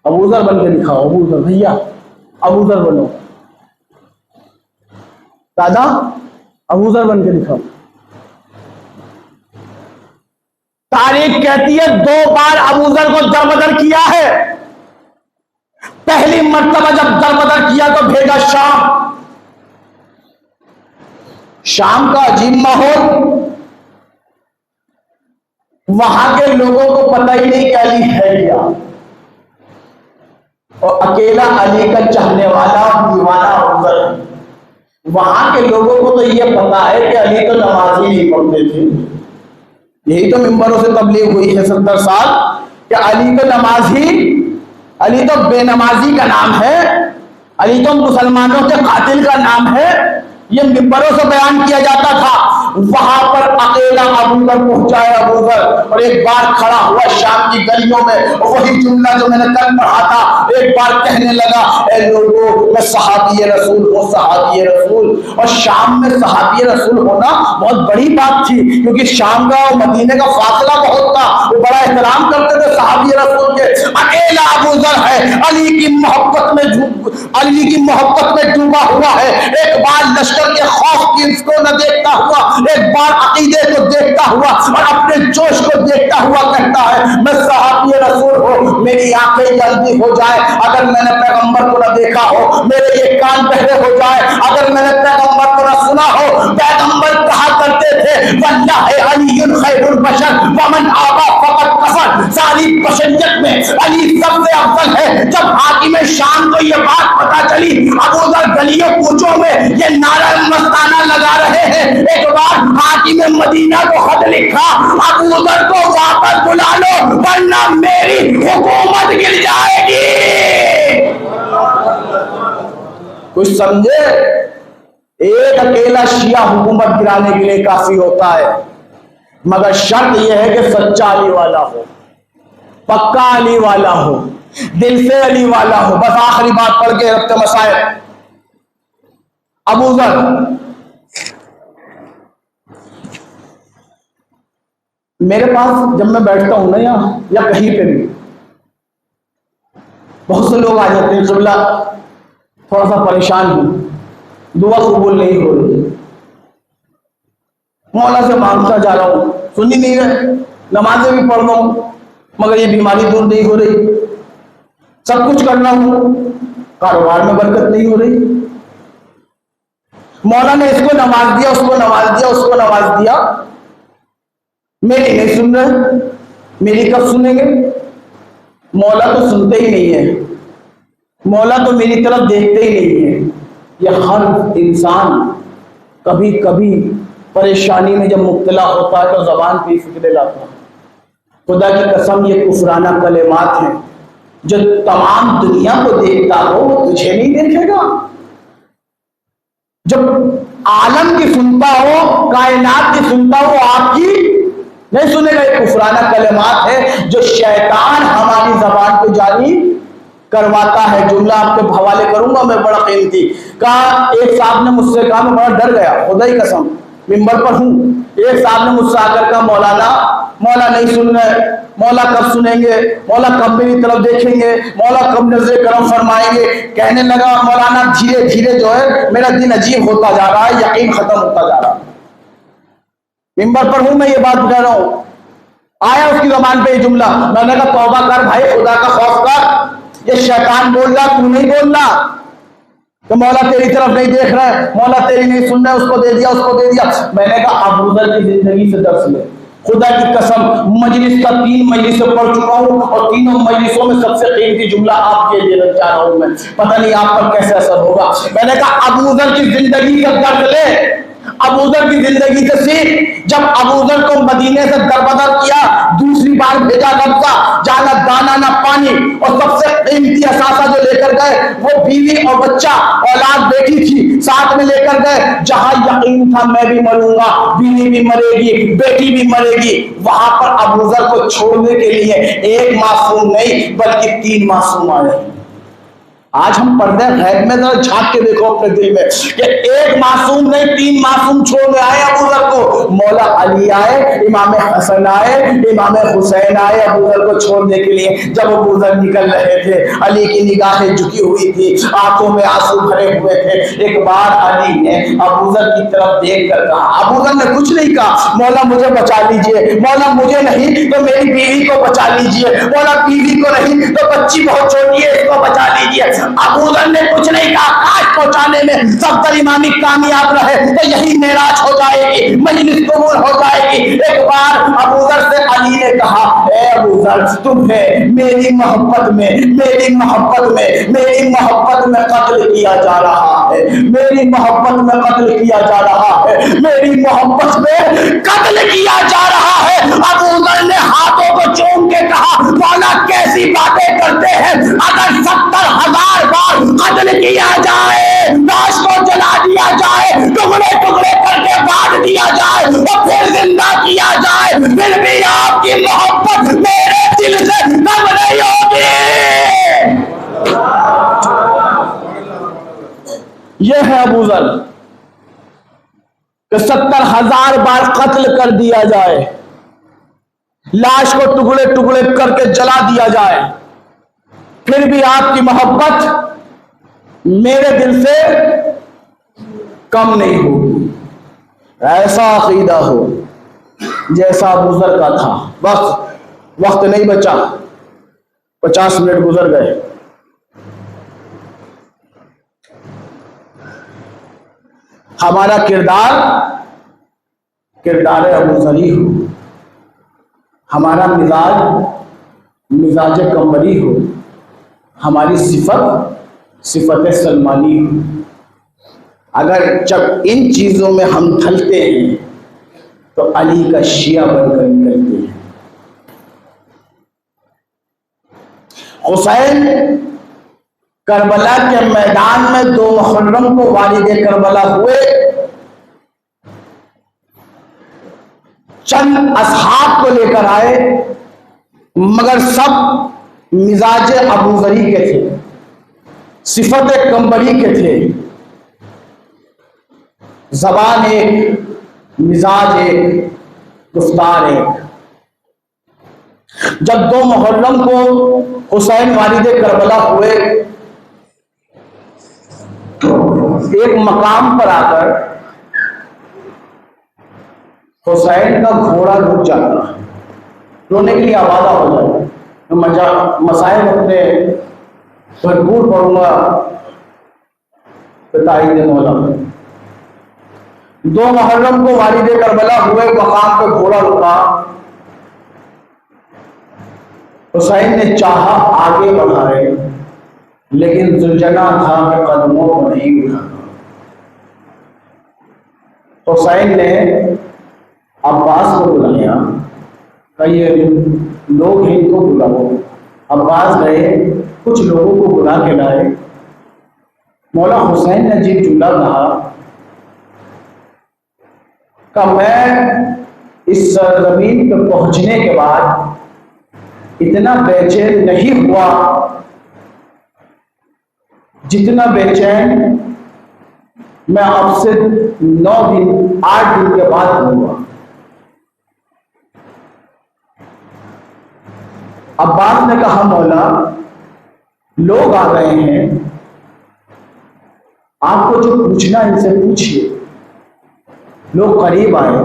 अबू ज़र बन के दिखाओ, अबू ज़र भैया, अबू ज़र बनो दादा, अबू ज़र बन के दिखाओ। तारीख कहती है 2 बार अबू ज़र को दर बदर किया है। पहली मर्तबा जब दर बदर किया तो भेजा शाम। शाम का अजीब माहौल, वहां के लोगों को पता ही नहीं कि अली है क्या, और अकेला अली का चाहने वाला दीवाना अबूज़र। वहां के लोगों को तो यह पता है कि अली तो नमाज ही नहीं पढ़ते थे। यही तो मिंबरों से तबलीग हुई है 70 साल कि अली तो नमाज ही, अली तो बेनमाजी का नाम है, अली तो मुसलमानों के कातिल का नाम है। ये मिंबरों से बयान किया जाता था। वहां पर अकेला अबूज़र पहुंचा है, अबूज़र, और एक बार खड़ा हुआ शाम की गलियों में, वही जुमला जो मैंने कल पढ़ा था, एक बार कहने लगा, ए लोगों, मैं सहाबी रसूल हूँ, सहाबी रसूल। और शाम में सहाबी रसूल होना बहुत बड़ी बात थी, क्योंकि शाम का और मदीने का फासला बहुत था। वो बड़ा एहतराम करते थे सहाबी रसूल के। अकेला अबूज़र है, अली की मोहब्बत में डूबा हुआ है। एक बार लश्कर के खौफ की इसको न देखता हुआ, एक बार अकीदे को देखता हुआ और अपने जोश को देखता हुआ कहता है, मैं सहाबी रसूल हूँ, मेरी आंखें जल्दी हो जाए अगर मैंने पैगंबर को न देखा हो, मेरे ये कान बहरे हो जाए अगर मैंने पैगंबर को न सुना हो। पैगंबर कहा करते थे, वल्लाहि अलीयुन खैरुल बशर वमन आबा फकत कफर। सारी बशरियत में अली सबसे अफजल है। जब हाकिम शाम को ये बात पता चली, अबूज़र गलियों कूचों में ये नारा मस्ताना लगा रहे हैं। एक बार हाकिम मदीना को खत लिखा, अबूज़र को वापस बुला लो वरना मेरी हुकूमत गिर जाएगी। कुछ समझे? एक अकेला शिया हुकूमत गिराने के लिए काफी होता है, मगर शर्त यह है कि सच्चा अली वाला हो, पक्का अली वाला हो, दिल से अली वाला हो। बस आखिरी बात पढ़ के रखते मसाइल। अबूज़र मेरे पास जब मैं बैठता हूं ना या कहीं पे भी, बहुत से लोग आ जाते हैं, क़िबला थोड़ा सा परेशान हूं, दुआ कबूल नहीं हो रही, मौला से मांगता जा रहा हूं, सुन ही नहीं रहे, नमाजें भी पढ़ रहा हूं मगर ये बीमारी दूर नहीं हो रही, सब कुछ कर रहा हूं, कारोबार में बरकत नहीं हो रही। मौला ने इसको नवाज दिया, उसको नवाज दिया, उसको नवाज दिया, मेरी नहीं सुन रहे, मेरी कब सुनेंगे? मौला तो सुनते ही नहीं है, मौला तो मेरी तरफ देखते ही नहीं है। यह हर इंसान कभी कभी परेशानी में जब मुब्तला होता है तो जबान पे फिक्र लाता है। खुदा की कसम, ये कुफराना कलेमात हैं। जो तमाम दुनिया को देखता हो वो तुझे नहीं देखेगा। जब आलम की सुनता हो, कायनात की सुनता हो, आपकी नहीं सुनेगा। एक कुफराना कलेमात है जो शैतान हमारी जबान पे जारी करवाता है। जुमला आपके हवाले करूंगा मैं, बड़ा कीमती। कहा एक साहब ने मुझसे कहा, मैं बड़ा डर गया, खुदा की कसम, मिंबर पर हूं। एक साहब ने मुझसे आकर कहा, मौला नहीं सुन रहे, मौला कब सुनेंगे, मौला कब मेरी तरफ देखेंगे, मौला कब नजर करम फरमाएंगे। कहने लगा, मौलाना धीरे धीरे जो है मेरा दिन अजीब होता जा रहा है, यकीन खत्म होता जा रहा है। मिंबर पर हूं मैं, ये बात कह रहा हूं। आया उसकी जबान पे जुमला, मैंने कहा तौबा कर भाई, खुदा का खौफ कर, ये शैतान बोल रहा, तू नहीं बोल रहा। तो मौला तेरी तरफ नहीं देख रहा है, मौला तेरी नहीं सुन रहा है, उसको दे दिया, उसको दे दिया। मैंने कहा अबूज़र की जिंदगी से दर्स ले। खुदा की कसम, मजलिस का 3 मजलिस पढ़ चुका हूं और तीनों मजलिसों में सबसे कीमती जुमला आपके लिए देना चाह रहा हूं मैं, पता नहीं आप पर कैसे असर होगा। मैंने कहा अबूज़र की जिंदगी का दर्द ले, अबूज़र की जिंदगी से सीख। जब अबूज़र को मदीने से दरबदर किया, दूसरी बार भेजा रब्जा, जाना दाना ना पानी, और सबसे कीमती असासा जो लेकर गए वो बीवी और बच्चा, औलाद बेटी थी, साथ में लेकर गए। जहां यकीन था मैं भी मरूंगा, बीवी भी मरेगी, बेटी भी मरेगी, वहां पर अबूज़र को छोड़ने के लिए एक मासूम नहीं बल्कि 3 मासूम आए। आज हम पर्दे गैब में जरा झांक के देखो अपने दिल में कि एक मासूम नहीं 3 मासूम छोड़ आए अबू जर को। मौला अली आए, इमाम हसन आए, इमाम हुसैन आए अबू जर को छोड़ने के लिए। जब अबू जर निकल रहे थे, अली की निगाहें झुकी हुई थी, आंखों में आंसू भरे हुए थे। एक बार अली ने अबू जर की तरफ देख कर कहा, अबू जर ने कुछ नहीं कहा, मौला मुझे बचा लीजिए, मौला मुझे नहीं तो मेरी बीवी को बचा लीजिए, मौला बीवी को नहीं तो बच्ची बहुत छोटी है इसको बचा लीजिए। अबू जर ने कुछ नहीं कहा। काश पहुंचाने में सफदर इमामी कामयाब रहे तो यही मेराज हो जाएगी, मजलिस कबूल हो जाएगी। एक बार अबू जर से अली ने कहा, ए अबू जर तुम्हें मेरी मोहब्बत में कत्ल किया जा रहा है, मेरी मोहब्बत में कत्ल किया जा रहा है, मेरी मोहब्बत में कत्ल किया जा रहा है। अबू जर ने हाथों को चूम के कहा, मौला कैसी बातें करते हैं, अगर 70,000 बार कत्ल किया जाए, लाश को जला दिया जाए, टुकड़े टुकड़े करके बांट दिया जाए और फिर जिंदा किया जाए, फिर भी आपकी मोहब्बत मेरे दिल से कम नहीं होगी। यह है अबू जर कि 70,000 बार कत्ल कर दिया जाए, लाश को टुकड़े टुकड़े करके जला दिया जाए, फिर भी आपकी मोहब्बत मेरे दिल से कम नहीं होगी। ऐसा अकीदा हो जैसा अबू जर का था। बस वक्त नहीं बचा, 50 मिनट गुजर गए। हमारा किरदार अबू जरी हो, हमारा मिजाज कंबरी हो, हमारी सिफत सलमानी हो। अगर जब इन चीजों में हम ढलते हैं तो अली का शिया बनकर निकलते हैं। हुसैन करबला के मैदान में 2 मुहर्रम को वालिद करबला हुए, चंद असहाब को लेकर आए, मगर सब मिजाज अबू जरी के थे, सिफत कंबरी के थे, जबान एक, मिजाज एक, गुफ्तार एक। जब 2 मुहर्रम को हुसैन वालिद करबला हुए, एक मकाम पर आकर हुसैन का घोड़ा रुक जाता है, रोने के लिए आवाजा हो जाए। मसाइल अपने भरपूर पढ़ूंगा, बताइए दे मौला। 2 मुहर्रम को वालिद करबला हुए, मकाम पे घोड़ा रुका। हुसैन ने चाहा आगे बढ़ाए, लेकिन जुलझना था कि कदमों को नहीं उठाना। हुसैन ने अब्बास को बुलाया, कई लोग हैं इनको बुलाओ। अब्बास गए, कुछ लोगों को बुला के लाए। मौला हुसैन ने जी चूल्हा कहा मैं इस सरजमीन पर पहुंचने के बाद इतना बेचैन नहीं हुआ जितना बेचैन मैं अब से 9 दिन 8 दिन के बाद हुआ। अब्बास ने कहा मौला लोग आ गए हैं, आपको जो पूछना इनसे पूछिए। लोग करीब आए।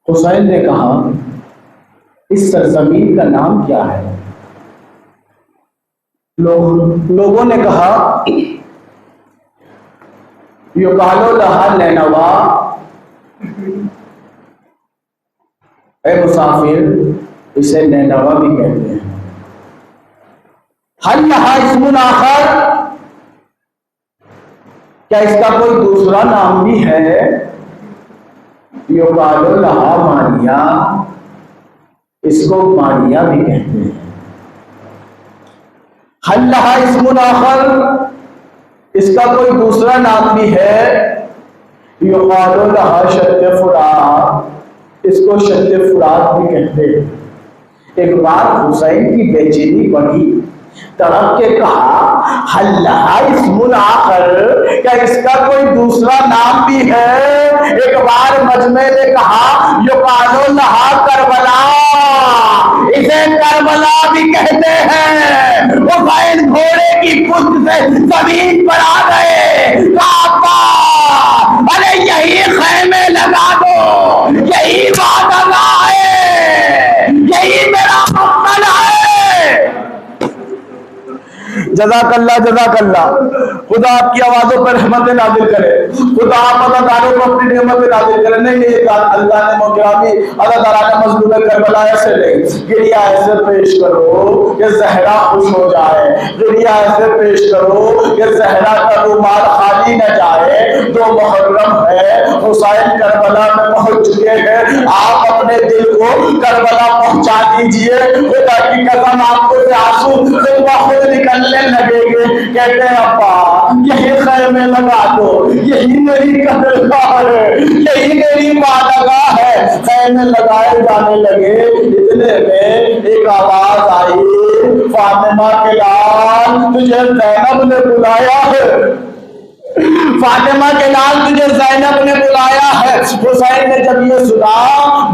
हुसैन ने कहा इस सरजमीन का नाम क्या है? लोगों ने कहा युकालो लहा नैनवा, ए मुसाफिर इसे नैनवा भी कहते हैं। हल लहा इस्मुन आखर, क्या इसका कोई दूसरा नाम भी है? युकालो लहा मारिया, इसको मारिया भी कहते हैं। हल लहा इस्मुन आखर, इसका कोई दूसरा नाम भी है? युकालो लहा शत्ते फुरात, इसको शत्ते फुरात भी कहते हैं। एक बार हुसैन की बेचैनी बढ़ी, तड़प के कहा हल्ला इस्मुल आखर, क्या इसका कोई दूसरा नाम भी है? एक बार मजमे ने कहा युकानो लहा करबला, इसे करबला भी कहते हैं। वो बैल घोड़े की पुष्ट से जमीन पर आ गए, काबा अरे यही खैमे लगा दो, यही वादा है, यही मेरा मकसद है। जज़ाकल्लाह जज़ाकल्लाह। खुदा आपकी आवाजों पर रहमत नाज़िल करे, खुदा आप अदाकारों को अपनी रहमत नाज़िल करे। नहीं नहीं, अल्लाह ने मुकरामी अदाकारा ने मजलूम करबला ऐसे नहीं, गिरिया ऐसे पेश करो कि ज़हरा खुश हो जाए, गिरिया ऐसे पेश करो कि ज़हरा का रुमाल खाली न जाए। 2 मुहर्रम है, हुसैन करबला में पहुंच चुके हैं, आप अपने दिल को करबला पहुंचा दीजिए। खुदा की कसम आपको से आंसू खुद निकलने लगेंगे। कहते हैं अब्बा यही खैमे लगा दो, यही मेरी कदरगाह है, यही मेरी मादगाह है। खैमे लगाए जाने लगे, इतने में एक आवाज आई, फातिमा के लाल तुझे ज़ैनब ने बुलाया है, फातिमा के लाल तुझे ज़ैनब ने बुलाया है। हुसैन ने जब ये सुना,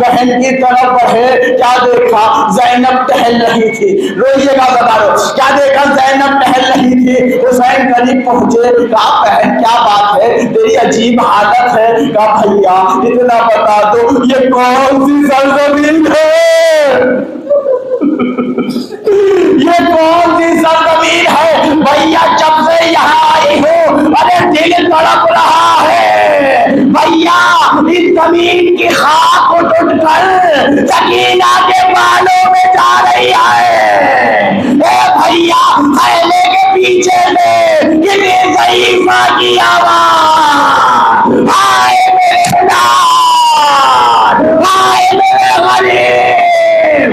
बहन की तरफ बढ़े, क्या देखा? ज़ैनब टहल रही थी। रोइएगा बताओ, क्या देखा? ज़ैनब टहल रही थी। हुसैन करीब पहुंचे, कहा बहन क्या बात है, तेरी अजीब हालत है। कहा भैया इतना बता दो, ये कौन सी सरजमीन है, ये कौन सी सरजमीन है? भैया जब से यहाँ आई हो अरे दिल तड़प रहा है। भैया इस जमीन की खाक उठ उठ कर सकीना के बालों में जा रही है। ए भैया खैमे के पीछे में कितनी ज़ईफ़ा की आवाज़, हाय मेरे लाल, हाय मेरे गरीब।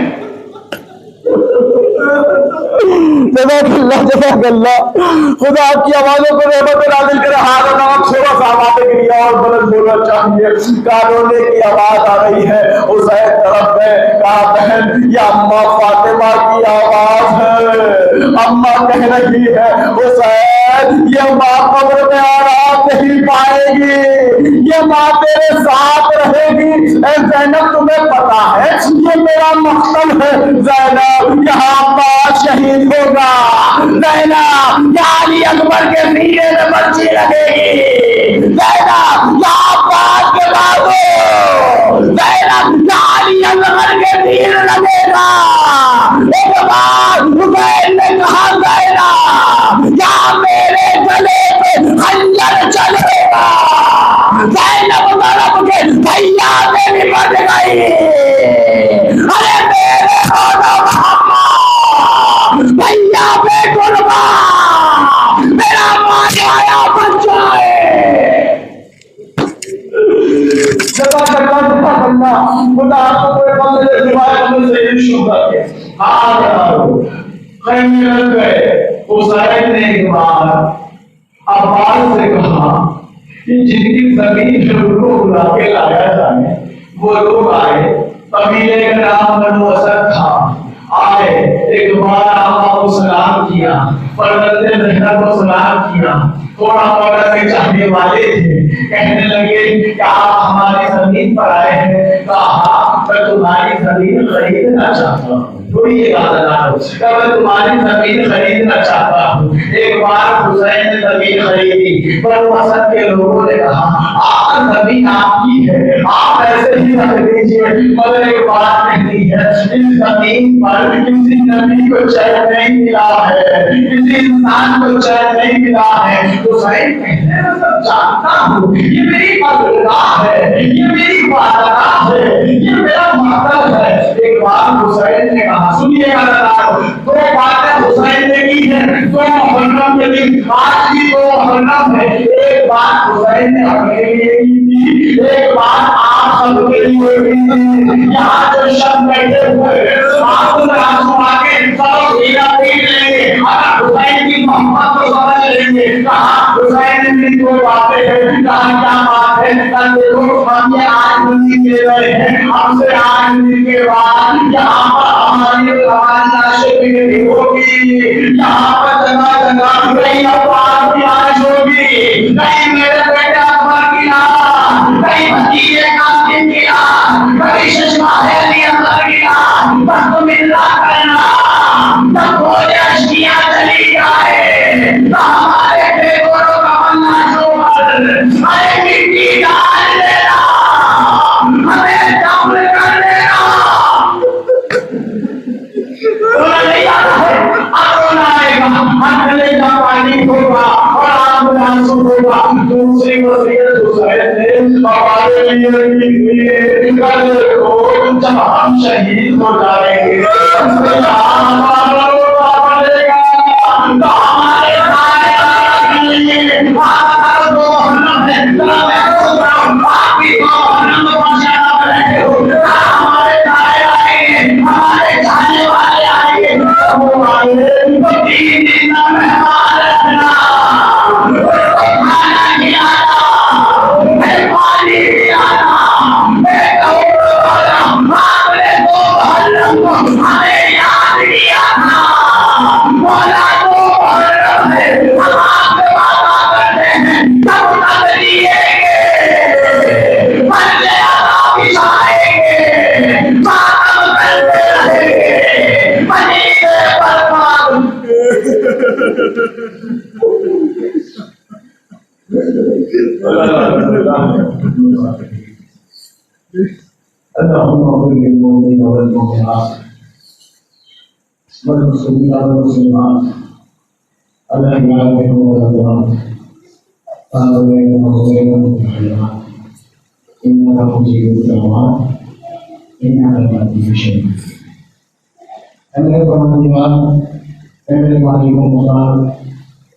जज़ाकल्लाह जज़ाकल्लाह। खुदा आपकी आवाज़ों को रहमत नाज़िल करे। हाथ नमक थोड़ा सा आवाज़ के लिए और बुलंद बोलना चाहिए। कानोने की आवाज़ आ रही है, हुसैन तरफ में। कहा बहन ये अम्मा फातिमा की आवाज़ है, अम्मा कह रही है हुसैन ये माँ कब्र में आराम नहीं पाएगी, ये माँ तेरे साथ रहेगी। ज़ैनब तुम्हें पता है ये मेरा मकसद है, ज़ैनब यहाँ पास शहीद होगा, ज़ैनब अली अकबर के सीने में पर्ची लगेगी, ज़ैनब यहाँ पास के बाजू, ज़ैनब अली अकबर के तीर लगेगा। एक बार हुसैन ने कहा ज़ैनब यहाँ मेरे गले पे खंजर चलेगा। ज़ैनब तरफ के भैया से भी बच गई। अरे मेरे भैया पे कुर्बा मेरा माया बच्चा है। खुदा आपको कोई बंदे रिवायत में से ये शुरू करके खैमे लग गए। हुसैन ने एक बार अब्बास से कहा कि जिनकी जमीन है उनको बुला के लाया जाए। वो लोग आए, कबीले का नाम बनु असद था। आए, एक बार आका को सलाम किया, फरजंदे ज़हरा को सलाम किया। थोड़ा थोड़ा से चाहने वाले थे, कहने लगे कि आप हमारी जमीन पर आए हैं। कहा मैं तुम्हारी जमीन खरीदना चाहता हूँ। थोड़ी ये बात मैं तुम्हारी जमीन खरीदना चाहता हूँ। एक बार हुसैन ने जमीन खरीदी, पर असद के लोगों ने कहा आप जमीन आपकी है, आप ऐसे ही रख लीजिए, मगर एक बात नहीं है, इस जमीन पर किसी नबी को चैन नहीं मिला है, किसी इंसान को चैन नहीं मिला है। हुसैन कहने मैं सब जानता हूँ, ये मेरी मददगाह है, ये मेरी बादगाह है, ये मेरा मातम है। एक बार हुसैन ने कहा सुनिएगा दो बातें हुसैन ने की है, 2 मुहर्रम के दिन, आज भी 2 मुहर्रम है। एक बात हुसैन ने अपने लिए की थी, एक बात आप सबके लिए की थी। यहाँ जो शब्द बैठे हुए आंसू आके सब हीरा पीट लेंगे, अगर हुसैन की मोहब्बत को समझ लेंगे। कहा हुसैन ने भी कोई बातें हैं, कहा क्या बात है? देखो हम ये आज मिल के रहे हैं, हमसे आज मिल के बाद यहाँ पर हमारी तमन्ना शिफ्ट नहीं होगी। यहाँ पर जगह जगह कहीं अवतार की आज होगी, कहीं मेरे बेटे अकबर की आज, कहीं भतीजे कासिम की आज, कहीं सुषमा हैली अकबर की आज। बस तुम इंतजार करना, जब वो अश्कियाँ चली जाए तो हमारे बेगोरों का बनना शोभर, अरे मिट्टी डाल देना, हमें दफन कर देना। नहीं आता है, अब आएगा, अंधले का पानी होगा और आग आंसू होगा। दूसरी दूसरे दिन हमारे लिए कल को जब हम शहीद हो जाएंगे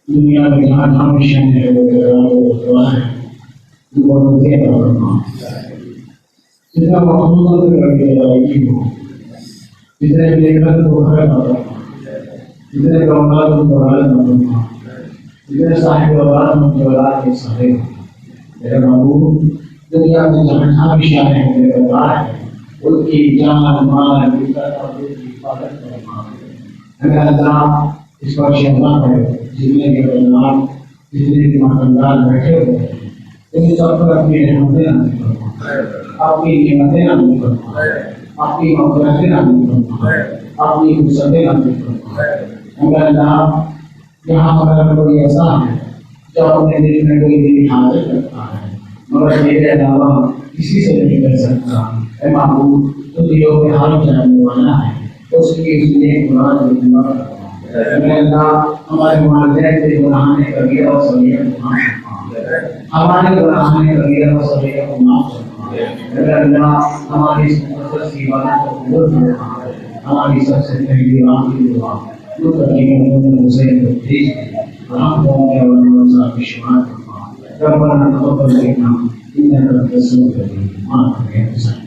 दुनिया में जहाँ हमेशा जितना महसूस जितने लेखक को जितने गौनाद को जितने साहिब के सारे मेरे महबूब दुनिया में जहाँ हमेशा है उनकी जान माल हिफाजत इस पर शहजाद है जितने के परिणाम जितने के मानदार बैठे हुए हैं इन सब पर अपनी रहमतें नाज़िल फरमा, अपनी नेमतें नाज़िल फरमा, अपनी मग़फ़िरतें नाज़िल फरमा, अपनी नुसरतें नाज़िल फरमा। अगर अल्लाह यहाँ पर कोई ऐसा है जो अपने दिल में कोई भी हाजिर करता है मगर मेरे अलावा किसी से नहीं कर सकता, ऐ महबूब तो दिलों के हाल जानने वाला है, उसकी इसलिए कुरान लिखना हमारे वालिदैन के गुनाह कबीरा और सगीरा को माफ फरमा, हमारे गुनाह कबीरा और सगीरा को माफ फरमा। अल्लाह हमारी इस मुक़द्दस इबादत को कबूल फरमा। हमारी सबसे पहली आखिरी दुआ जो तकरीबन हुसैन को भेज दे हम होंगे और नवाज़ की शुमार फरमा। रब्बना तक़ब्बल मिन्ना इन्नका अंतस समीउल अलीम। माफ़ करें हुसैन।